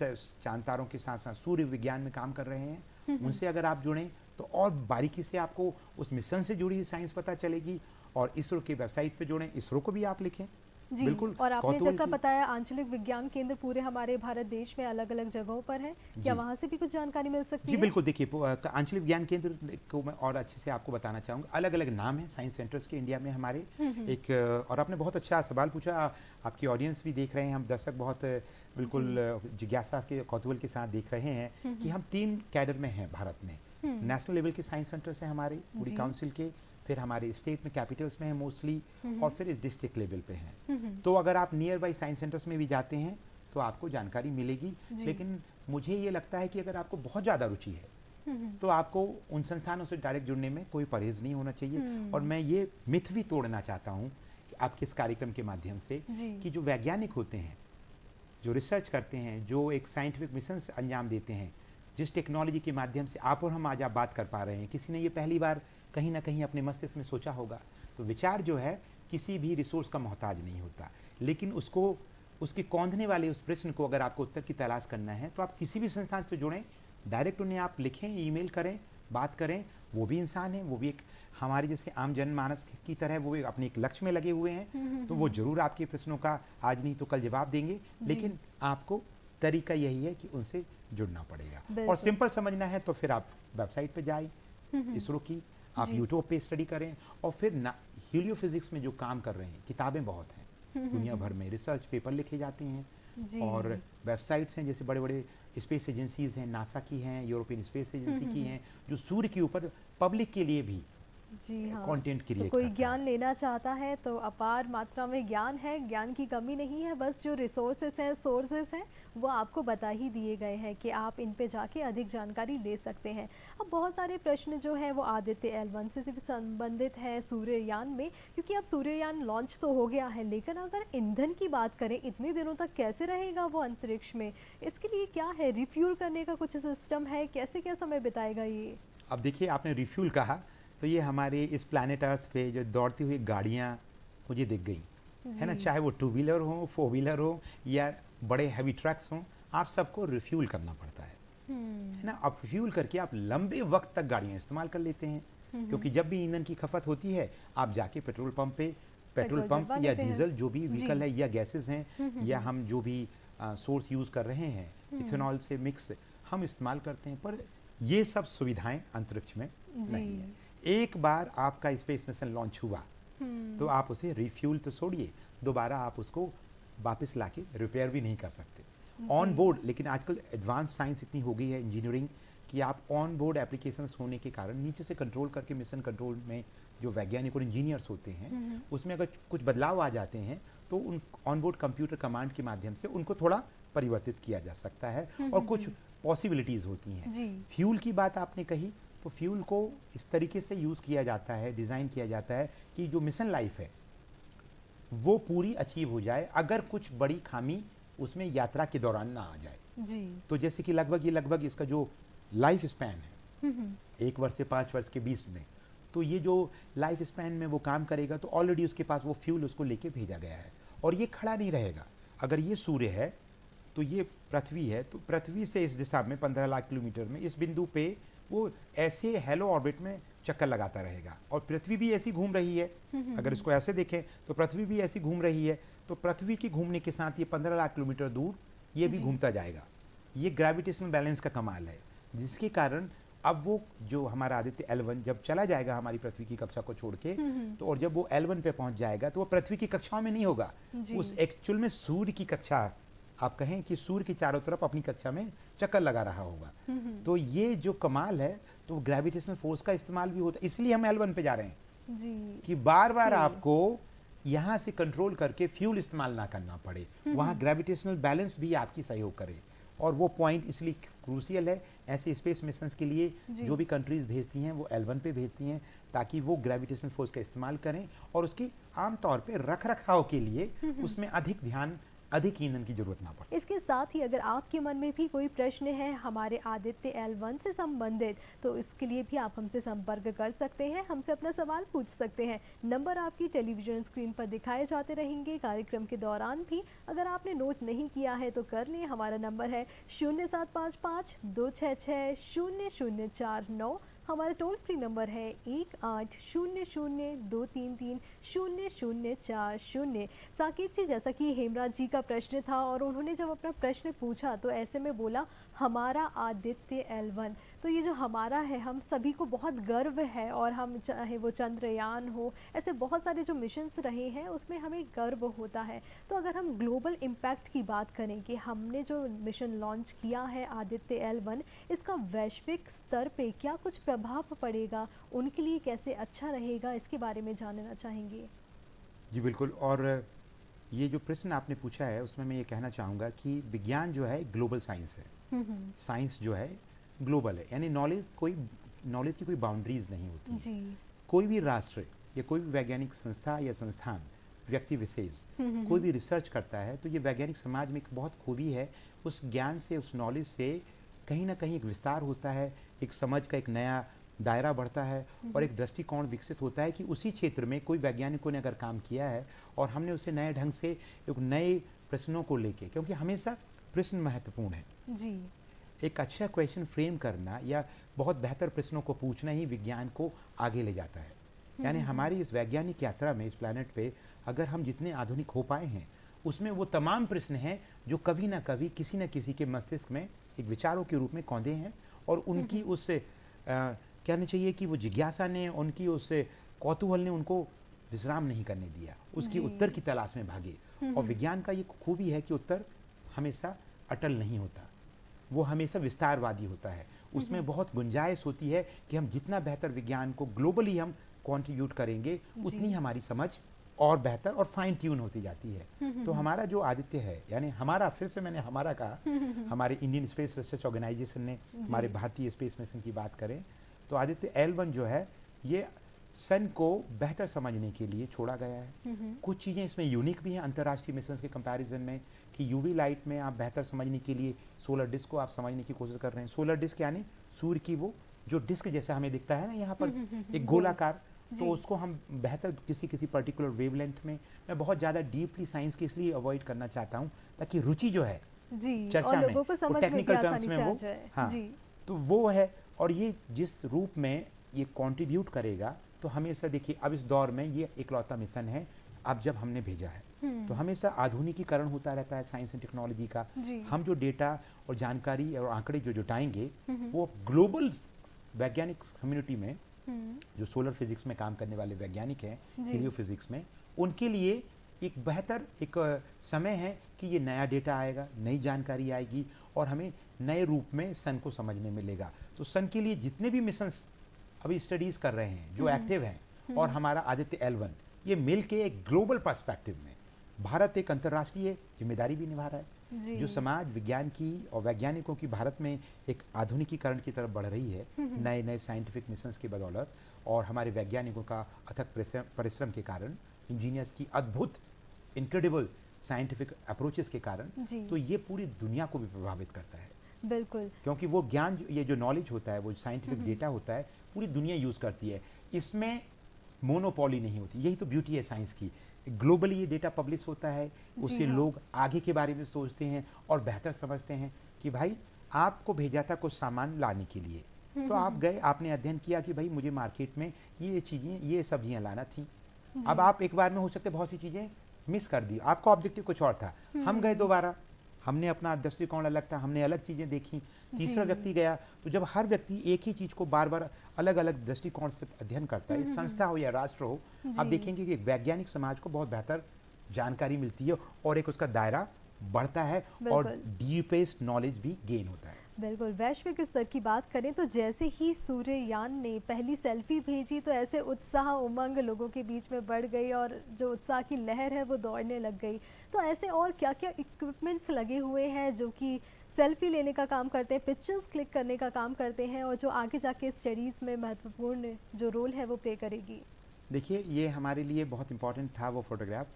चांद तारों के साथ साथ सूर्य विज्ञान में काम कर रहे हैं, उनसे अगर आप जुड़ें तो और बारीकी से आपको उस मिशन से जुड़ी हुई साइंस पता चलेगी। और इसरो की वेबसाइट पे जुड़ें, इसरो को भी आप लिखें। जी, बिल्कुल। और आपने जैसा बताया आंचलिक विज्ञान केंद्र पूरे हमारे भारत देश में अलग अलग जगहों पर है, क्या वहाँ से भी कुछ जानकारी मिल सकती है? जी बिल्कुल, देखिए आंचलिक विज्ञान केंद्र को मैं और अच्छे से आपको बताना चाहूँगा। अलग अलग नाम है साइंस सेंटर्स के इंडिया में हमारे एक। और आपने बहुत अच्छा सवाल पूछा, आपकी ऑडियंस भी देख रहे हैं, हम दर्शक बहुत बिल्कुल जिज्ञासा के कौतूहल के साथ देख रहे हैं कि हम 3 कैडर में हैं भारत में। नेशनल लेवल के साइंस सेंटर्स हैं हमारे पूरी काउंसिल के, फिर हमारे स्टेट में कैपिटल्स में है मोस्टली, और फिर इस डिस्ट्रिक्ट लेवल पे हैं। तो अगर आप नियर बाई साइंस सेंटर्स में भी जाते हैं तो आपको जानकारी मिलेगी। लेकिन मुझे ये लगता है कि अगर आपको बहुत ज़्यादा रुचि है तो आपको उन संस्थानों से डायरेक्ट जुड़ने में कोई परहेज नहीं होना चाहिए। और मैं ये मिथ भी तोड़ना चाहता हूँ कि आपके इस कार्यक्रम के माध्यम से कि जो वैज्ञानिक होते हैं, जो रिसर्च करते हैं, जो एक साइंटिफिक मिशन अंजाम देते हैं, जिस टेक्नोलॉजी के माध्यम से आप और हम आज आप बात कर पा रहे हैं, किसी ने ये पहली बार कहीं ना कहीं अपने मस्तिष्क में सोचा होगा। तो विचार जो है किसी भी रिसोर्स का मोहताज नहीं होता, लेकिन उसको उसके कौंधने वाले उस प्रश्न को अगर आपको उत्तर की तलाश करना है तो आप किसी भी संस्थान से जुड़ें, डायरेक्ट उन्हें आप लिखें, ईमेल करें, बात करें। वो भी इंसान है, वो भी एक हमारे जैसे आम जनमानस की तरह वो अपने एक लक्ष्य में लगे हुए हैं। तो वो जरूर आपके प्रश्नों का आज नहीं तो कल जवाब देंगे, लेकिन आपको तरीका यही है कि उनसे जुड़ना पड़ेगा। और सिंपल समझना है तो फिर आप वेबसाइट पे जाएं इसरो की, आप यूट्यूब पे स्टडी करें, और फिर हीलियो फिजिक्स में जो काम कर रहे हैं, किताबें बहुत हैं, दुनिया भर में रिसर्च पेपर लिखे जाते हैं, और वेबसाइट्स हैं जैसे बड़े बड़े स्पेस एजेंसीज हैं, नासा की हैं, यूरोपियन स्पेस एजेंसी की हैं, जो सूर्य के ऊपर पब्लिक के लिए भी कंटेंट क्रिएट कोई ज्ञान लेना चाहता है तो अपार मात्रा में ज्ञान है, ज्ञान की कमी नहीं है, बस जो रिसोर्सेस हैं, सोर्सेस हैं, वो आपको बता ही दिए गए हैं कि आप इन पे जाके अधिक जानकारी ले सकते हैं। अब बहुत सारे प्रश्न जो हैं वो आदित्य L1 से भी संबंधित है सूर्ययान में, क्योंकि अब सूर्ययान लॉन्च तो हो गया है, लेकिन अगर ईंधन की बात करें इतने दिनों तक कैसे रहेगा वो अंतरिक्ष में, इसके लिए क्या है, रिफ्यूल करने का कुछ सिस्टम है, कैसे क्या समय बिताएगा ये? अब देखिए, आपने रिफ्यूल कहा तो ये हमारे इस प्लैनेट अर्थ पे जो दौड़ती हुई गाड़ियाँ मुझे दिख गई है ना, चाहे वो 2 व्हीलर हो, 4 व्हीलर हो या बड़े हैवी ट्रक्स हों, आप सबको रिफ्यूल करना पड़ता है ना। आप रिफ्यूल करके आप लंबे वक्त तक गाड़ियाँ इस्तेमाल कर लेते हैं, क्योंकि जब भी ईंधन की खपत होती है आप जाके पेट्रोल पंप पे पेट्रोल पंप या डीजल जो भी व्हीकल है या गैसेस हैं या हम जो भी सोर्स यूज़ कर रहे हैं इथेनॉल से मिक्स हम इस्तेमाल करते हैं। पर ये सब सुविधाएं अंतरिक्ष में नहीं है। एक बार आपका स्पेस मिशन लॉन्च हुआ तो आप उसे रिफ्यूल तो छोड़िए, दोबारा आप उसको वापस लाके रिपेयर भी नहीं कर सकते ऑन बोर्ड। लेकिन आजकल एडवांस साइंस इतनी हो गई है, इंजीनियरिंग, कि आप ऑन बोर्ड एप्लीकेशंस होने के कारण नीचे से कंट्रोल करके मिशन कंट्रोल में जो वैज्ञानिक और इंजीनियर्स होते हैं उसमें अगर कुछ बदलाव आ जाते हैं तो उन ऑन बोर्ड कंप्यूटर कमांड के माध्यम से उनको थोड़ा परिवर्तित किया जा सकता है और कुछ पॉसिबिलिटीज़ होती हैं। फ्यूल की बात आपने कही, तो फ्यूल को इस तरीके से यूज़ किया जाता है, डिज़ाइन किया जाता है कि जो मिशन लाइफ है वो पूरी अचीव हो जाए, अगर कुछ बड़ी खामी उसमें यात्रा के दौरान ना आ जाए जी। तो जैसे कि लगभग इसका जो लाइफ स्पैन है 1 वर्ष से 5 वर्ष के बीच में, तो ये जो लाइफ स्पैन में वो काम करेगा तो ऑलरेडी उसके पास वो फ्यूल उसको लेके भेजा गया है और ये खड़ा नहीं रहेगा। अगर ये सूर्य है तो ये पृथ्वी है, तो पृथ्वी से इस दिशा में 15 लाख किलोमीटर में इस बिंदु पे वो ऐसे हेलो ऑर्बिट में चक्कर लगाता रहेगा और पृथ्वी भी ऐसी घूम रही है। अगर इसको ऐसे देखें तो पृथ्वी भी ऐसी घूम रही है, तो पृथ्वी के घूमने के साथ ये 15 लाख किलोमीटर दूर ये भी घूमता जाएगा। ये ग्रेविटेशनल बैलेंस का कमाल है, जिसके कारण अब वो जो हमारा आदित्य L1 जब चला जाएगा हमारी पृथ्वी की कक्षा को छोड़ के, तो और जब वो L1 पे पहुंच जाएगा तो वो पृथ्वी की कक्षाओं में नहीं होगा, उस एक्चुअल में सूर्य की कक्षा, आप कहें कि सूर्य के चारों तरफ अपनी कक्षा में चक्कर लगा रहा होगा। तो ये जो कमाल है, तो ग्रेविटेशनल फोर्स का इस्तेमाल भी होता है, इसलिए हम L1 पे जा रहे हैं जी। कि बार बार आपको यहाँ से कंट्रोल करके फ्यूल इस्तेमाल ना करना पड़े, वहाँ ग्रेविटेशनल बैलेंस भी आपकी सहयोग करे। और वो पॉइंट इसलिए क्रूशियल है ऐसे स्पेस मिशंस के लिए, जो भी कंट्रीज भेजती हैं वो L1 पे भेजती हैं ताकि वो ग्रेविटेशनल फोर्स का इस्तेमाल करें और उसकी आमतौर पे रख रखाव के लिए उसमें अधिक ईंधन की जरूरत ना पड़े। इसके साथ ही अगर आपके मन में भी कोई प्रश्न है हमारे आदित्य L1 से संबंधित, तो इसके लिए भी आप हमसे संपर्क कर सकते हैं, हमसे अपना सवाल पूछ सकते हैं। नंबर आपकी टेलीविजन स्क्रीन पर दिखाए जाते रहेंगे कार्यक्रम के दौरान भी। अगर आपने नोट नहीं किया है तो कर लें, हमारा नंबर है 0755 266 0049। हमारा टोल फ्री नंबर है 1800-233-0040। साकेत जी, जैसा कि हेमराज जी का प्रश्न था और उन्होंने जब अपना प्रश्न पूछा तो ऐसे में बोला हमारा आदित्य L1, तो ये जो हमारा है हम सभी को बहुत गर्व है, और हम चाहे वो चंद्रयान हो, ऐसे बहुत सारे जो मिशंस रहे हैं उसमें हमें गर्व होता है। तो अगर हम ग्लोबल इम्पैक्ट की बात करें कि हमने जो मिशन लॉन्च किया है आदित्य L1, इसका वैश्विक स्तर पे क्या कुछ प्रभाव पड़ेगा, उनके लिए कैसे अच्छा रहेगा, इसके बारे में जानना चाहेंगे। जी बिल्कुल। और ये जो प्रश्न आपने पूछा है उसमें मैं ये कहना चाहूँगा कि विज्ञान जो है ग्लोबल साइंस है। साइंस जो है ग्लोबल है, यानी नॉलेज की कोई बाउंड्रीज नहीं होती जी। कोई भी राष्ट्र या कोई भी वैज्ञानिक संस्था या संस्थान, व्यक्ति विशेष कोई भी रिसर्च करता है तो ये वैज्ञानिक समाज में एक बहुत खूबी है, उस ज्ञान से, उस नॉलेज से कहीं ना कहीं एक विस्तार होता है, एक समझ का एक नया दायरा बढ़ता है और एक दृष्टिकोण विकसित होता है कि उसी क्षेत्र में कोई वैज्ञानिकों ने अगर काम किया है और हमने उसे नए ढंग से एक नए प्रश्नों को लेके, क्योंकि हमेशा प्रश्न महत्वपूर्ण है जी। एक अच्छा क्वेश्चन फ्रेम करना या बहुत बेहतर प्रश्नों को पूछना ही विज्ञान को आगे ले जाता है। यानी हमारी इस वैज्ञानिक यात्रा में इस प्लैनेट पे अगर हम जितने आधुनिक हो पाए हैं उसमें वो तमाम प्रश्न हैं जो कभी ना कभी किसी न किसी के मस्तिष्क में एक विचारों के रूप में कौंधे हैं और उनकी उससे कहना चाहिए कि वो जिज्ञासा ने, उनकी उस कौतूहल ने उनको विश्राम नहीं करने दिया, उसकी उत्तर की तलाश में भागे। और विज्ञान का ये खूबी है कि उत्तर हमेशा अटल नहीं होता, वो हमेशा विस्तारवादी होता है, उसमें बहुत गुंजाइश होती है कि हम जितना बेहतर विज्ञान को ग्लोबली हम कंट्रीब्यूट करेंगे उतनी हमारी समझ और बेहतर और फाइन ट्यून होती जाती है। तो हमारा जो आदित्य है, यानी हमारा, फिर से मैंने हमारा कहा, हमारे इंडियन स्पेस रिसर्च ऑर्गेनाइजेशन ने, हमारे भारतीय स्पेस मिशन की बात करें तो आदित्य L1 जो है ये सन को बेहतर समझने के लिए छोड़ा गया है। कुछ चीज़ें इसमें यूनिक भी हैं अंतर्राष्ट्रीय मिशन के कंपैरिजन में, कि यूवी लाइट में आप बेहतर समझने के लिए सोलर डिस्क को आप समझने की कोशिश कर रहे हैं। सोलर डिस्क यानी सूर्य की वो जो डिस्क जैसा हमें दिखता है ना यहाँ पर एक गोलाकार, तो उसको हम बेहतर किसी पर्टिकुलर वेवलेंथ में, मैं बहुत ज़्यादा डीपली साइंस की इसलिए अवॉइड करना चाहता हूँ ताकि रुचि जो है चर्चा में वो टेक्निकल टर्म्स में वो, हाँ, तो वो है। और ये जिस रूप में ये कंट्रीब्यूट करेगा, तो हमेशा देखिए अब इस दौर में ये इकलौता मिशन है अब जब हमने भेजा है, तो हमेशा आधुनिकीकरण होता रहता है साइंस एंड टेक्नोलॉजी का। हम जो डेटा और जानकारी और आंकड़े जो जुटाएंगे वो ग्लोबल वैज्ञानिक कम्युनिटी में, जो सोलर फिजिक्स में काम करने वाले वैज्ञानिक हैं, हीलियो फिजिक्स में, उनके लिए एक बेहतर एक समय है कि ये नया डेटा आएगा, नई जानकारी आएगी और हमें नए रूप में सन को समझने मिलेगा। तो सन के लिए जितने भी मिशंस अभी स्टडीज कर रहे हैं जो एक्टिव हैं, और हमारा आदित्य L1, ये मिल के एक ग्लोबल पर्सपेक्टिव में भारत एक अंतर्राष्ट्रीय जिम्मेदारी भी निभा रहा है। जो समाज विज्ञान की और वैज्ञानिकों की भारत में एक आधुनिकीकरण की तरफ बढ़ रही है नए नए साइंटिफिक मिशंस की बदौलत, और हमारे वैज्ञानिकों का अथक परिश्रम के कारण, इंजीनियर्स की अद्भुत इनक्रेडिबल साइंटिफिक अप्रोचेस के कारण, तो ये पूरी दुनिया को भी प्रभावित करता है। बिल्कुल, क्योंकि वो ज्ञान, ये जो नॉलेज होता है, वो साइंटिफिक डेटा होता है, पूरी दुनिया यूज़ करती है, इसमें मोनोपॉली नहीं होती। यही तो ब्यूटी है साइंस की। ग्लोबली ये डेटा पब्लिश होता है, उससे लोग आगे के बारे में सोचते हैं और बेहतर समझते हैं कि भाई आपको भेजा था कुछ सामान लाने के लिए, तो आप गए, आपने अध्ययन किया कि भाई मुझे मार्केट में ये चीज़ें, ये सब्जियां लाना थी। अब आप एक बार में हो सकते बहुत सी चीज़ें मिस कर दी, आपका ऑब्जेक्टिव कुछ और था, हम गए दोबारा, हमने अपना दृष्टिकोण अलग था, हमने अलग चीज़ें देखी, तीसरा व्यक्ति गया। तो जब हर व्यक्ति एक ही चीज़ को बार बार अलग अलग दृष्टिकोण से अध्ययन करता है, संस्था हो या राष्ट्र हो, आप देखेंगे कि एक वैज्ञानिक समाज को बहुत बेहतर जानकारी मिलती है और एक उसका दायरा बढ़ता है और डीपेस्ट नॉलेज भी गेन होता है। बिल्कुल, वैश्विक स्तर की बात करें तो जैसे ही सूर्ययान ने पहली सेल्फी भेजी तो ऐसे उत्साह उमंग लोगों के बीच में बढ़ गई और जो उत्साह की लहर है वो दौड़ने लग गई। तो ऐसे और क्या क्या इक्विपमेंट्स लगे हुए हैं जो कि सेल्फी लेने का काम करते हैं, पिक्चर्स क्लिक करने का काम करते हैं और जो आगे जाके स्टडीज़ में महत्वपूर्ण जो रोल है वो प्ले करेगी? देखिए, ये हमारे लिए बहुत इंपॉर्टेंट था वो फोटोग्राफ।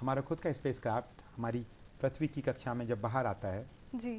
हमारा खुद का स्पेसक्राफ्ट हमारी पृथ्वी की कक्षा में जब बाहर आता है जी,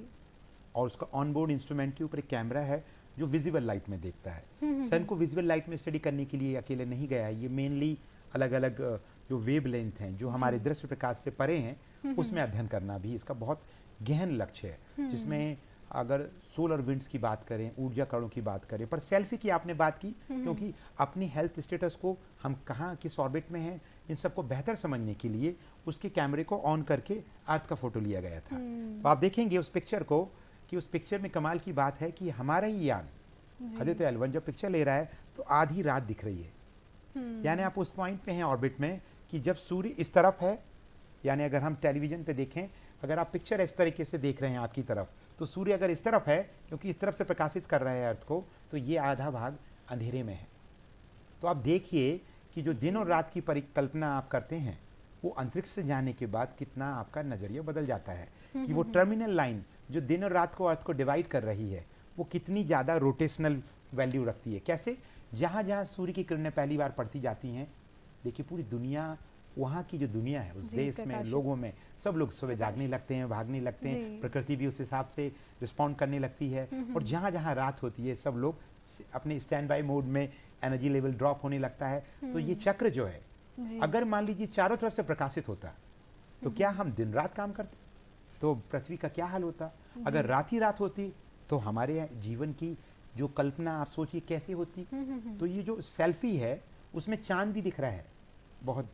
और उसका ऑनबोर्ड इंस्ट्रूमेंट के ऊपर एक कैमरा है जो विजिबल लाइट में देखता है। सन को विजिबल लाइट में स्टडी करने के लिए अकेले नहीं गया है, ये मेनली अलग अलग जो वेव लेंथ हैं, जो हमारे दृश्य प्रकाश से परे हैं, उसमें अध्ययन करना भी इसका बहुत गहन लक्ष्य है, जिसमें अगर सोलर विंड्स की बात करें, ऊर्जा कणों की बात करें, पर सेल्फी की आपने बात की, क्योंकि अपनी हेल्थ स्टेटस को, हम कहाँ किस ऑर्बिट में हैं, इन सबको बेहतर समझने के लिए उसके कैमरे को ऑन करके अर्थ का फोटो लिया गया था। तो आप देखेंगे उस पिक्चर को कि उस पिक्चर में कमाल की बात है कि हमारा ही यान आदित्य L1 जब पिक्चर ले रहा है तो आधी रात दिख रही है। यानी आप उस पॉइंट पे हैं ऑर्बिट में कि जब सूर्य इस तरफ है, यानी अगर हम टेलीविजन पे देखें, अगर आप पिक्चर इस तरीके से देख रहे हैं आपकी तरफ, तो सूर्य अगर इस तरफ है, क्योंकि इस तरफ से प्रकाशित कर रहा है अर्थ को, तो ये आधा भाग अंधेरे में है। तो आप देखिए कि जो दिन और रात की परिकल्पना आप करते हैं, वो अंतरिक्ष से जाने के बाद कितना आपका नज़रिया बदल जाता है कि वो टर्मिनल लाइन जो दिन और रात को अर्थ को डिवाइड कर रही है, वो कितनी ज़्यादा रोटेशनल वैल्यू रखती है। कैसे? जहाँ जहाँ सूर्य की किरणें पहली बार पड़ती जाती हैं, देखिए पूरी दुनिया, वहाँ की जो दुनिया है उस देश में, लोगों में, सब लोग सुबह जागने लगते हैं, भागने लगते हैं, प्रकृति भी उस हिसाब से रिस्पॉन्ड करने लगती है, और जहाँ जहाँ रात होती है सब लोग अपने स्टैंड बाय मोड में, एनर्जी लेवल ड्रॉप होने लगता है। तो ये चक्र जो है, अगर मान लीजिए चारों तरफ से प्रकाशित होता, तो क्या हम दिन रात काम करते? तो पृथ्वी का क्या हाल होता? अगर रात ही रात होती तो हमारे जीवन की जो कल्पना आप सोचिए कैसे होती। तो ये जो सेल्फी है उसमें चांद भी दिख रहा है बहुत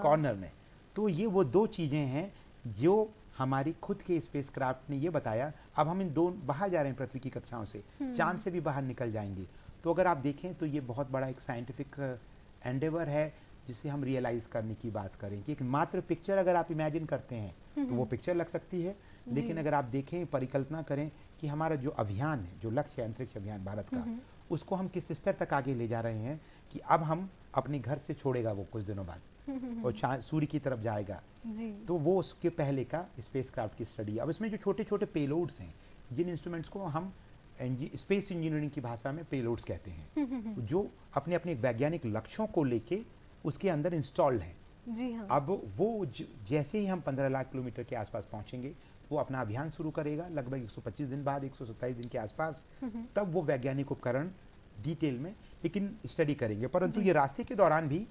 कॉर्नर में। तो ये वो दो चीज़ें हैं जो हमारी खुद के स्पेसक्राफ्ट ने ये बताया। अब हम इन दो बाहर जा रहे हैं पृथ्वी की कक्षाओं से, चांद से भी बाहर निकल जाएंगे। तो अगर आप देखें तो ये बहुत बड़ा एक साइंटिफिक एंडेवर है जिसे हम रियलाइज करने की बात करें कि एक मात्र पिक्चर अगर आप इमेजिन करते हैं तो वो पिक्चर लग सकती है, लेकिन अगर आप देखें, परिकल्पना करें कि हमारा जो अभियान है, जो लक्ष्य है अंतरिक्ष अभियान भारत का, उसको हम किस स्तर तक आगे ले जा रहे हैं कि अब हम अपने घर से छोड़ेगा वो कुछ दिनों बाद और सूर्य की तरफ जाएगा जी। तो वो उसके पहले का स्पेसक्राफ्ट की स्टडी। अब इसमें जो छोटे छोटे पेलोड्स हैं, जिन इंस्ट्रूमेंट्स को हम स्पेस इंजीनियरिंग की भाषा में पेलोड्स कहते हैं, जो अपने अपने वैज्ञानिक लक्ष्यों को लेके उसके अंदर इंस्टॉल्ड हैं। जी हाँ। अब वो जैसे ही हम 15 लाख किलोमीटर के आसपास पहुंचेंगे तो वो अपना अभियान शुरू करेगा, लगभग 125 दिन बाद, 127 दिन के आसपास, तब वो वैज्ञानिक उपकरण डिटेल में लेकिन स्टडी करेंगे। परंतु ये रास्ते के दौरान भी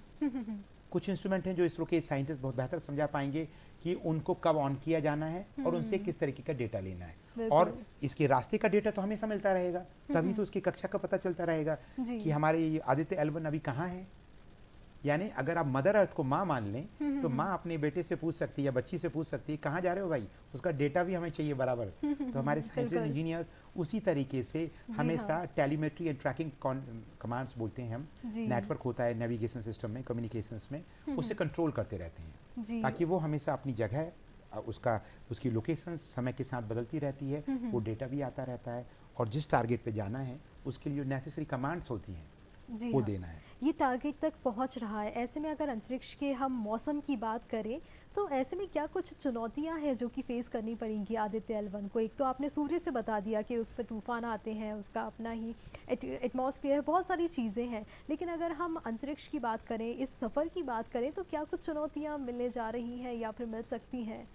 कुछ इंस्ट्रूमेंट हैं जो इसरो के साइंटिस्ट बहुत बेहतर समझा पाएंगे कि उनको कब ऑन किया जाना है और उनसे किस तरीके का डेटा लेना है। और इसके रास्ते का डेटा तो हमेशा मिलता रहेगा, तभी तो उसकी कक्षा का पता चलता रहेगा कि हमारे ये आदित्य L1 अभी कहाँ है। यानी अगर आप मदर अर्थ को माँ मान लें तो माँ अपने बेटे से पूछ सकती है या बच्ची से पूछ सकती है कहाँ जा रहे हो भाई, उसका डेटा भी हमें चाहिए बराबर। तो हमारे साइंस इंजीनियर्स उसी तरीके से हमेशा टेलीमेट्री एंड ट्रैकिंग कमांड्स बोलते हैं हम, नेटवर्क होता है नेविगेशन सिस्टम में, कम्युनिकेशंस में, उससे कंट्रोल करते रहते हैं ताकि वो हमेशा अपनी जगह, उसकी लोकेशन समय के साथ बदलती रहती है, वो डेटा भी आता रहता है और जिस टारगेट पे जाना है उसके लिए नेसेसरी कमांड्स होती हैं वो देना है। ये टारगेट तक पहुंच रहा है। ऐसे में अगर अंतरिक्ष के हम मौसम की बात करें तो ऐसे में क्या कुछ चुनौतियां हैं जो कि फेस करनी पड़ेंगी आदित्य L1 को? एक तो आपने सूर्य से बता दिया कि उस पर तूफान आते हैं, उसका अपना ही एटमॉस्फेयर है, बहुत सारी चीज़ें हैं, लेकिन अगर हम अंतरिक्ष की बात करें, इस सफ़र की बात करें, तो क्या कुछ चुनौतियाँ मिलने जा रही हैं या फिर मिल सकती हैं?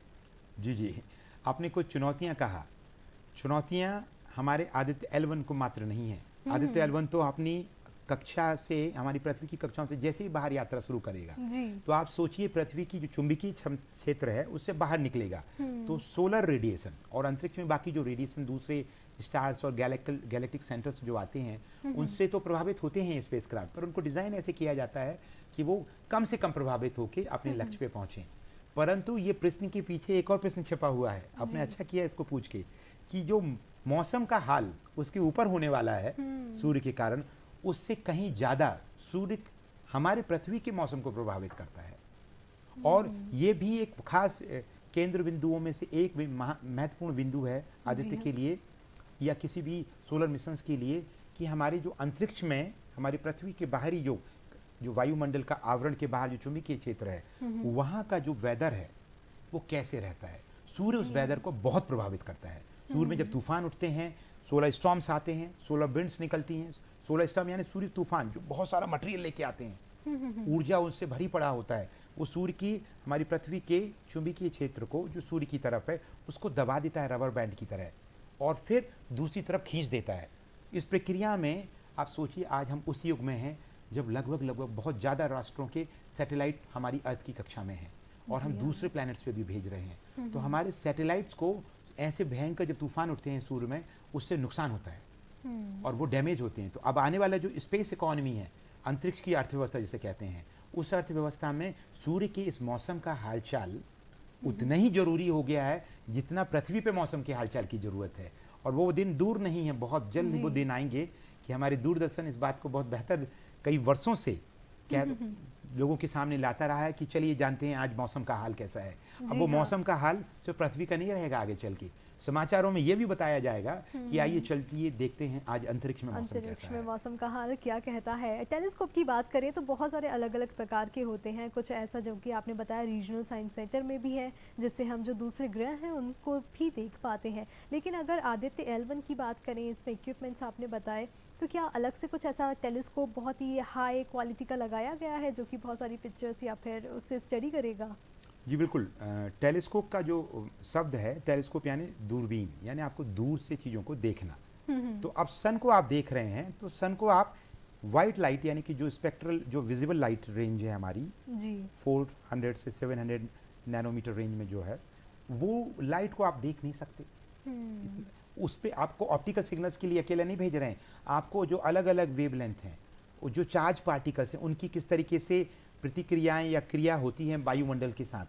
जी, आपने कुछ चुनौतियाँ कहा। चुनौतियाँ हमारे आदित्य L1 को मात्र नहीं है। आदित्य L1 तो अपनी कक्षा से, हमारी पृथ्वी की कक्षाओं से जैसे ही बाहर यात्रा शुरू करेगा तो आप सोचिए पृथ्वी की जो चुंबकीय क्षेत्र है उससे बाहर निकलेगा तो सोलर रेडिएशन और अंतरिक्ष में बाकी जो रेडिएशन दूसरे स्टार्स और गैलेक्टिक सेंटर्स जो आते हैं उनसे तो प्रभावित होते हैं स्पेसक्राफ्ट, पर उनको डिज़ाइन ऐसे किया जाता है कि वो कम से कम प्रभावित होकर अपने लक्ष्य पे पहुँचें। परंतु ये प्रश्न के पीछे एक और प्रश्न छिपा हुआ है। आपने अच्छा किया इसको पूछ के कि जो मौसम का हाल उसके ऊपर होने वाला है सूर्य के कारण, उससे कहीं ज़्यादा सूर्य हमारे पृथ्वी के मौसम को प्रभावित करता है। और ये भी एक खास केंद्र बिंदुओं में से एक महत्वपूर्ण बिंदु है आदित्य के लिए या किसी भी सोलर मिशंस के लिए कि हमारे जो अंतरिक्ष में, हमारी पृथ्वी के बाहरी जो वायुमंडल का आवरण के बाहर जो चुंबकीय क्षेत्र है, वहाँ का जो वेदर है वो कैसे रहता है। सूर्य उस वेदर को बहुत प्रभावित करता है। सूर्य में जब तूफान उठते हैं, सोलर स्टॉर्म्स आते हैं, सोलर विंड्स निकलती हैं। सोलर स्टॉर्म यानी सूर्य तूफान जो बहुत सारा मटेरियल लेके आते हैं, ऊर्जा उससे भरी पड़ा होता है, वो सूर्य की, हमारी पृथ्वी के चुंबकीय क्षेत्र को जो सूर्य की तरफ है उसको दबा देता है रबर बैंड की तरह और फिर दूसरी तरफ खींच देता है। इस प्रक्रिया में आप सोचिए आज हम उस युग में हैं जब लगभग बहुत ज़्यादा राष्ट्रों के सैटेलाइट हमारी अर्थ की कक्षा में हैं और हम दूसरे प्लैनेट्स पे भी भेज रहे हैं। तो हमारे सैटेलाइट्स को ऐसे भयंकर जब तूफान उठते हैं सूर्य में, उससे नुकसान होता है और वो डैमेज होते हैं। तो अब आने वाला जो स्पेस इकोनॉमी है, अंतरिक्ष की अर्थव्यवस्था जिसे कहते हैं, उस अर्थव्यवस्था में सूर्य के इस मौसम का हालचाल उतना ही जरूरी हो गया है जितना पृथ्वी पे मौसम के हालचाल की जरूरत है। और वो दिन दूर नहीं है, बहुत जल्द वो दिन आएंगे कि हमारे दूरदर्शन इस बात को बहुत बेहतर कई वर्षों से लोगों के सामने लाता रहा है कि चलिए जानते हैं आज मौसम का हाल कैसा है। अब वो मौसम का हाल सिर्फ पृथ्वी का नहीं रहेगा, आगे चल के समाचारों में ये भी बताया जाएगा कि आइए चलती देखते हैं आज अंतरिक्ष में मौसम कैसा है। मौसम का हाल क्या कहता है। टेलीस्कोप की बात करें तो बहुत सारे अलग अलग प्रकार के होते हैं। कुछ ऐसा जो कि आपने बताया रीजनल साइंस सेंटर में भी है, जिससे हम जो दूसरे ग्रह हैं उनको भी देख पाते हैं। लेकिन अगर आदित्य L1 की बात करें, इसमें इक्विपमेंट्स आपने बताए, तो क्या अलग से कुछ ऐसा टेलीस्कोप बहुत ही हाई क्वालिटी का लगाया गया है जो कि बहुत सारी पिक्चर्स या फिर उससे स्टडी करेगा? जी बिल्कुल। टेलीस्कोप का जो शब्द है, टेलीस्कोप यानी दूरबीन, यानी आपको दूर से चीज़ों को देखना। तो अब सन को आप देख रहे हैं तो सन को आप वाइट लाइट यानी कि जो स्पेक्ट्रल, जो विजिबल लाइट रेंज है हमारी जी 400 से 700 नैनोमीटर रेंज में जो है, वो लाइट को आप देख नहीं सकते। उस पर आपको ऑप्टिकल सिग्नल्स के लिए अकेले नहीं भेज रहे हैं, आपको जो अलग अलग वेवलेंथ हैं, जो चार्ज पार्टिकल्स हैं, उनकी किस तरीके से प्रतिक्रियाएं या क्रिया होती हैं वायुमंडल के साथ,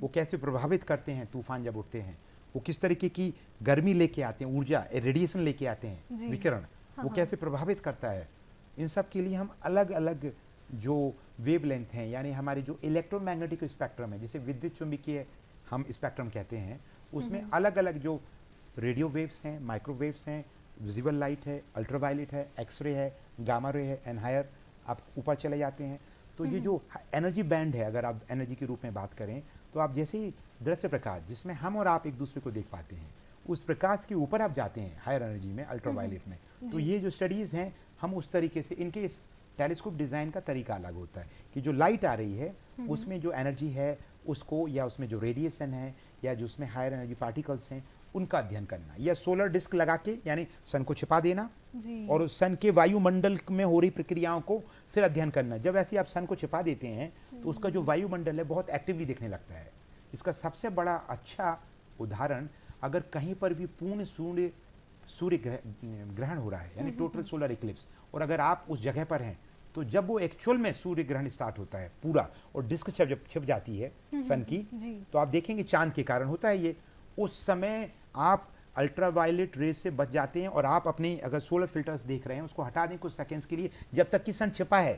वो कैसे प्रभावित करते हैं तूफान जब उठते हैं, वो किस तरीके की गर्मी लेके आते हैं, ऊर्जा रेडिएशन लेके आते हैं, विकिरण, वो कैसे प्रभावित करता है। इन सब के लिए हम अलग अलग जो वेवलेंथ हैं, यानी हमारे जो इलेक्ट्रोमैग्नेटिक स्पेक्ट्रम है, जिसे विद्युत चुंबकीय हम स्पेक्ट्रम कहते हैं, उसमें अलग अलग जो रेडियो वेव्स हैं, माइक्रोवेव्स हैं, विजिबल लाइट है, अल्ट्रावायलेट है, एक्सरे है, गामा रे है, एंड हायर आप ऊपर चले जाते हैं। तो ये जो एनर्जी बैंड है, अगर आप एनर्जी के रूप में बात करें, तो आप जैसे ही दृश्य प्रकाश जिसमें हम और आप एक दूसरे को देख पाते हैं, उस प्रकाश के ऊपर आप जाते हैं हायर एनर्जी में, अल्ट्रावायलेट में, तो ये जो स्टडीज़ हैं हम उस तरीके से, इनके इस टेलीस्कोप डिज़ाइन का तरीका अलग होता है कि जो लाइट आ रही है उसमें जो एनर्जी है उसको, या उसमें जो रेडिएशन है, या जो उसमें हायर एनर्जी पार्टिकल्स हैं उनका अध्ययन करना, या सोलर डिस्क लगा के यानी सन को छिपा देना और उस सन के वायुमंडल में हो रही प्रक्रियाओं को फिर अध्ययन करना। जब ऐसे आप सन को छिपा देते हैं तो उसका जो वायुमंडल है बहुत एक्टिवली दिखने लगता है। इसका सबसे बड़ा अच्छा उदाहरण, अगर कहीं पर भी पूर्ण सूर्य ग्रहण हो रहा है यानी टोटल सोलर इक्लिप्स, और अगर आप उस जगह पर हैं, तो जब वो एक्चुअल में सूर्य ग्रहण स्टार्ट होता है पूरा और डिस्क जब छिप जाती है सन की, तो आप देखेंगे चांद के कारण होता है ये, उस समय आप अल्ट्रावायलेट रेज से बच जाते हैं और आप अपने अगर सोलर फिल्टर्स देख रहे हैं उसको हटा दें कुछ सेकंड्स के लिए जब तक कि सन छिपा है,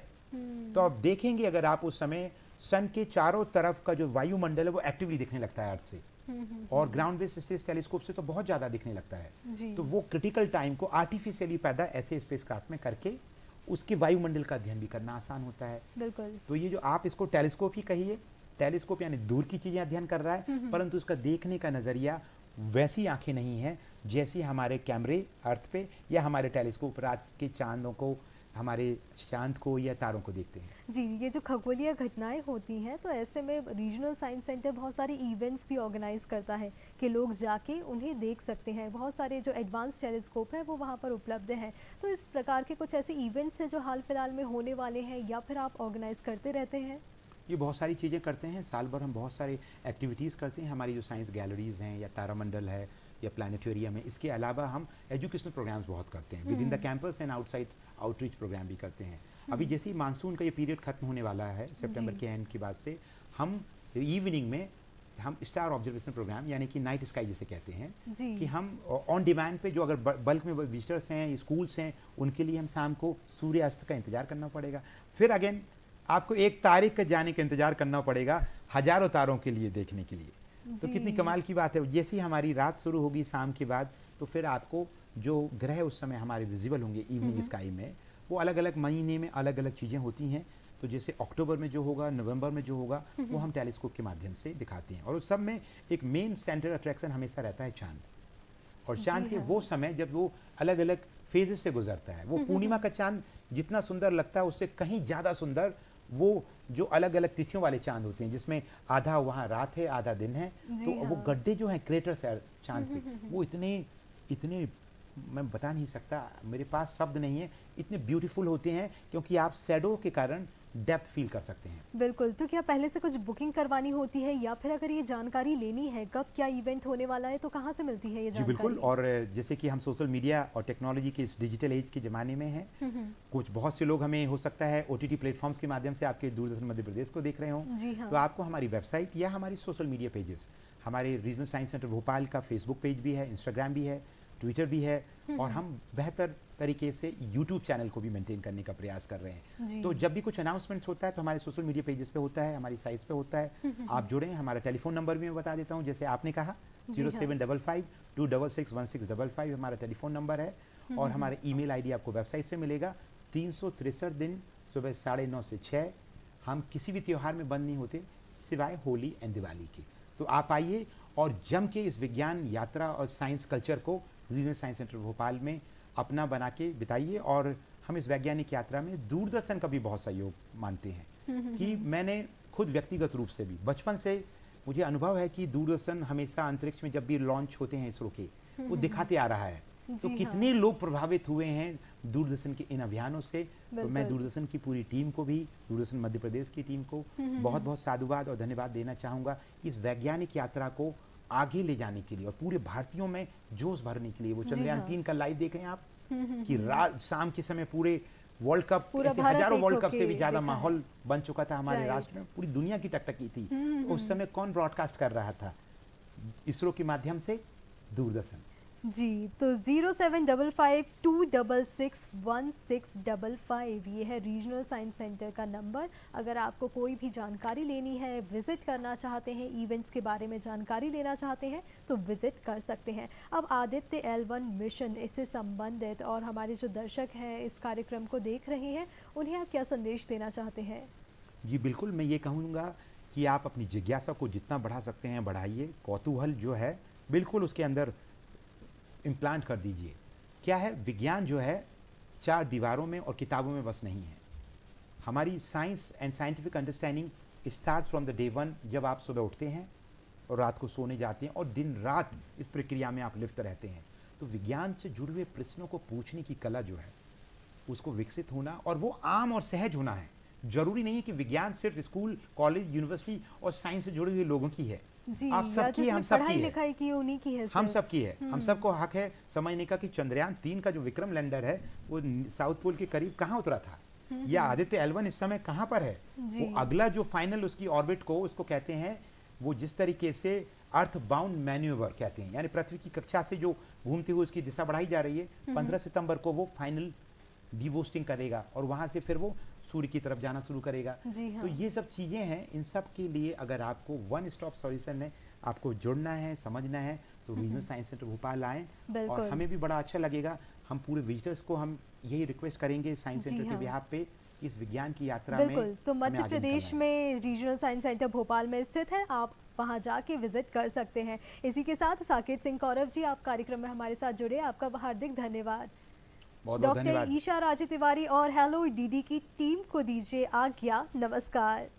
तो आप देखेंगे अगर आप उस समय सन के चारों तरफ का जो वायुमंडल है वो एक्टिवली दिखने लगता है अर्थ से, और ग्राउंड बेस्ड स्पेस टेलीस्कोप से तो बहुत ज़्यादा दिखने लगता है। तो वो क्रिटिकल टाइम को आर्टिफिशियली पैदा ऐसे स्पेसक्राफ्ट में करके उसके वायुमंडल का अध्ययन भी करना आसान होता है। बिल्कुल। तो ये जो आप इसको टेलीस्कोप ही कहिए, टेलीस्कोप यानी दूर की चीज़ें अध्ययन कर रहा है, परंतु उसका देखने का नज़रिया वैसी आंखें नहीं है जैसी हमारे कैमरे अर्थ पे या हमारे टेलीस्कोप रात के चांदों को, हमारे चांद को या तारों को देखते हैं। जी, ये जो खगोलीय घटनाएं होती हैं तो ऐसे में रीजनल साइंस सेंटर बहुत सारे इवेंट्स भी ऑर्गेनाइज करता है कि लोग जाके उन्हें देख सकते हैं। बहुत सारे जो एडवांस टेलीस्कोप है वो वहाँ पर उपलब्ध हैं। तो इस प्रकार के कुछ ऐसे इवेंट्स हैं जो हाल फिलहाल में होने वाले हैं, या फिर आप ऑर्गेनाइज करते रहते हैं? ये बहुत सारी चीज़ें करते हैं, साल भर हम बहुत सारे एक्टिविटीज़ करते हैं। हमारी जो साइंस गैलरीज़ हैं या तारामंडल है या प्लानिटोरियम है, इसके अलावा हम एजुकेशनल प्रोग्राम्स बहुत करते हैं within the campus and outside, outreach program भी करते हैं। अभी जैसे ही मानसून का ये पीरियड खत्म होने वाला है सितंबर के एंड के बाद से, हम इवनिंग में हम स्टार ऑब्जर्वेशन प्रोग्राम यानी कि नाइट स्काई जिसे कहते हैं, कि हम ऑन डिमांड पे जो अगर बल्क में विजिटर्स हैं, स्कूल्स हैं, उनके लिए हम शाम को सूर्यास्त का इंतजार करना पड़ेगा। फिर अगेन आपको एक तारीख का जाने का इंतजार करना पड़ेगा हजारों तारों के लिए देखने के लिए। तो कितनी कमाल की बात है। जैसे ही हमारी रात शुरू होगी शाम के बाद, तो फिर आपको जो ग्रह उस समय हमारे विजिबल होंगे इवनिंग स्काई में, वो अलग अलग महीने में अलग अलग चीज़ें होती हैं। तो जैसे अक्टूबर में जो होगा, नवंबर में जो होगा, वो हम टेलीस्कोप के माध्यम से दिखाते हैं। और उस सब में एक मेन सेंटर अट्रैक्शन हमेशा रहता है चांद। और चांद के वो समय जब वो अलग अलग फेजेस से गुजरता है, वो पूर्णिमा का चांद जितना सुंदर लगता है उससे कहीं ज़्यादा सुंदर वो जो अलग अलग तिथियों वाले चांद होते हैं, जिसमें आधा वहाँ रात है आधा दिन है, तो वो गड्ढे जो हैं क्रेटर्स है चांद पे, वो इतने मैं बता नहीं सकता, मेरे पास शब्द नहीं है, इतने ब्यूटीफुल होते हैं क्योंकि आप शैडो के कारण डेप्थ फील कर सकते हैं। बिल्कुल। तो क्या पहले से कुछ बुकिंग करवानी होती है, या फिर अगर ये जानकारी लेनी है कब क्या इवेंट होने वाला है, तो कहाँ से मिलती है ये जानकारी? जी बिल्कुल। और जैसे कि हम सोशल मीडिया और टेक्नोलॉजी के इस डिजिटल एज के ज़माने में हैं, कुछ बहुत से लोग हमें हो सकता है OTT प्लेटफॉर्म्स के माध्यम से आपके दूरदर्शन मध्य प्रदेश को देख रहे हों, तो आपको हमारी वेबसाइट या हमारी सोशल मीडिया पेजेस, हमारे रीजनल साइंस सेंटर भोपाल का फेसबुक पेज भी है, इंस्टाग्राम भी है, ट्विटर भी है, और हम बेहतर तरीके से यूट्यूब चैनल को भी मेंटेन करने का प्रयास कर रहे हैं। तो जब भी कुछ अनाउंसमेंट्स होता है तो हमारे सोशल मीडिया पेजेस पे होता है, हमारी साइट्स पे होता है, आप जुड़ें। हमारा टेलीफोन नंबर भी मैं बता देता हूँ, जैसे आपने कहा 0755-266-1655 हमारा टेलीफोन नंबर है, और हमारा ईमेल आईडी आपको वेबसाइट से मिलेगा। 363 दिन सुबह 9:30 से 6 हम किसी भी त्यौहार में बंद नहीं होते सिवाय होली एंड दिवाली के। तो आप आइए और जम के इस विज्ञान यात्रा और साइंस कल्चर को रीजनल साइंस सेंटर भोपाल में अपना बना के बिताइए। और हम इस वैज्ञानिक यात्रा में दूरदर्शन का भी बहुत सहयोग मानते हैं कि मैंने खुद व्यक्तिगत रूप से भी बचपन से मुझे अनुभव है कि दूरदर्शन हमेशा अंतरिक्ष में जब भी लॉन्च होते हैं इसरो के, वो दिखाते आ रहा है। तो कितने लोग प्रभावित हुए हैं दूरदर्शन के इन अभियानों से। तो मैं दूरदर्शन की पूरी टीम को भी, दूरदर्शन मध्य प्रदेश की टीम को बहुत बहुत साधुवाद और धन्यवाद देना चाहूँगा कि इस वैज्ञानिक यात्रा को आगे ले जाने के लिए और पूरे भारतीयों में जोश भरने के लिए। वो चंद्रयान 3 का लाइव देखें आप कि रात शाम के समय पूरे वर्ल्ड कप, ऐसे हजारों वर्ल्ड कप से भी ज्यादा माहौल बन चुका था हमारे राष्ट्र में, पूरी दुनिया की टकटकी थी। तो उस समय कौन ब्रॉडकास्ट कर रहा था? इसरो के माध्यम से दूरदर्शन। जी, तो 0755266165 ये है रीजनल साइंस सेंटर का नंबर। अगर आपको कोई भी जानकारी लेनी है, विज़िट करना चाहते हैं, इवेंट्स के बारे में जानकारी लेना चाहते हैं तो विज़िट कर सकते हैं। अब आदित्य L1 मिशन इससे संबंधित और हमारे जो दर्शक हैं इस कार्यक्रम को देख रहे हैं, उन्हें आप क्या संदेश देना चाहते हैं? जी बिल्कुल, मैं ये कहूँगा कि आप अपनी जिज्ञासा को जितना बढ़ा सकते हैं बढ़ाइए, कौतूहल जो है बिल्कुल उसके अंदर इम्प्लांट कर दीजिए। क्या है, विज्ञान जो है चार दीवारों में और किताबों में बस नहीं है। हमारी science and scientific understanding starts from the day one, जब आप सुबह उठते हैं और रात को सोने जाते हैं और दिन रात इस प्रक्रिया में आप लिप्त रहते हैं। तो विज्ञान से जुड़े हुए प्रश्नों को पूछने की कला जो है उसको विकसित होना और वो आम और सहज होना है। जरूरी नहीं है कि विज्ञान सिर्फ स्कूल, कॉलेज, यूनिवर्सिटी और साइंस से जुड़े हुए लोगों की है। जी, आप सबकी है, हम सबकी है, लिखाई की उन्हीं की है, हम सबकी है। हम सबको हक है समझने का कि चंद्रयान 3 का जो विक्रम लैंडर है वो साउथ पोल के करीब कहाँ उतरा था, या आदित्य L1 इस समय कहाँ पर है। वो अगला जो फाइनल उसकी ऑर्बिट को उसको कहते हैं, वो जिस तरीके से अर्थ बाउंड मैन्यूवर कहते हैं, यानी पृथ्वी की कक्षा से जो घूमते हुए उसकी दिशा बढ़ाई जा रही है, 15 सितंबर को वो फाइनल डिवोस्टिंग करेगा और वहां से फिर वो सूर्य की तरफ जाना शुरू करेगा। हाँ। तो ये सब चीजें हैं, इन सब के लिए अगर आपको वन स्टॉप सॉल्यूशन है, आपको जुड़ना है, समझना है, तो रीजनल साइंस सेंटर भोपाल आएँ और हमें भी बड़ा अच्छा लगेगा। हम पूरे विजिटर्स को हम यही रिक्वेस्ट करेंगे साइंस सेंटर के बिहाफ पे, इस विज्ञान की यात्रा में बिल्कुल। तो मध्य प्रदेश में रीजनल साइंस सेंटर भोपाल में स्थित है, आप वहां जाके विजिट कर सकते हैं। इसी के साथ साकेत सिंह कौरव जी, आप कार्यक्रम में हमारे साथ जुड़े, आपका हार्दिक धन्यवाद। बहुत धन्यवाद। डॉक्टर ईशा राजे तिवारी और हेलो डीडी की टीम को दीजिए आज्ञा। नमस्कार।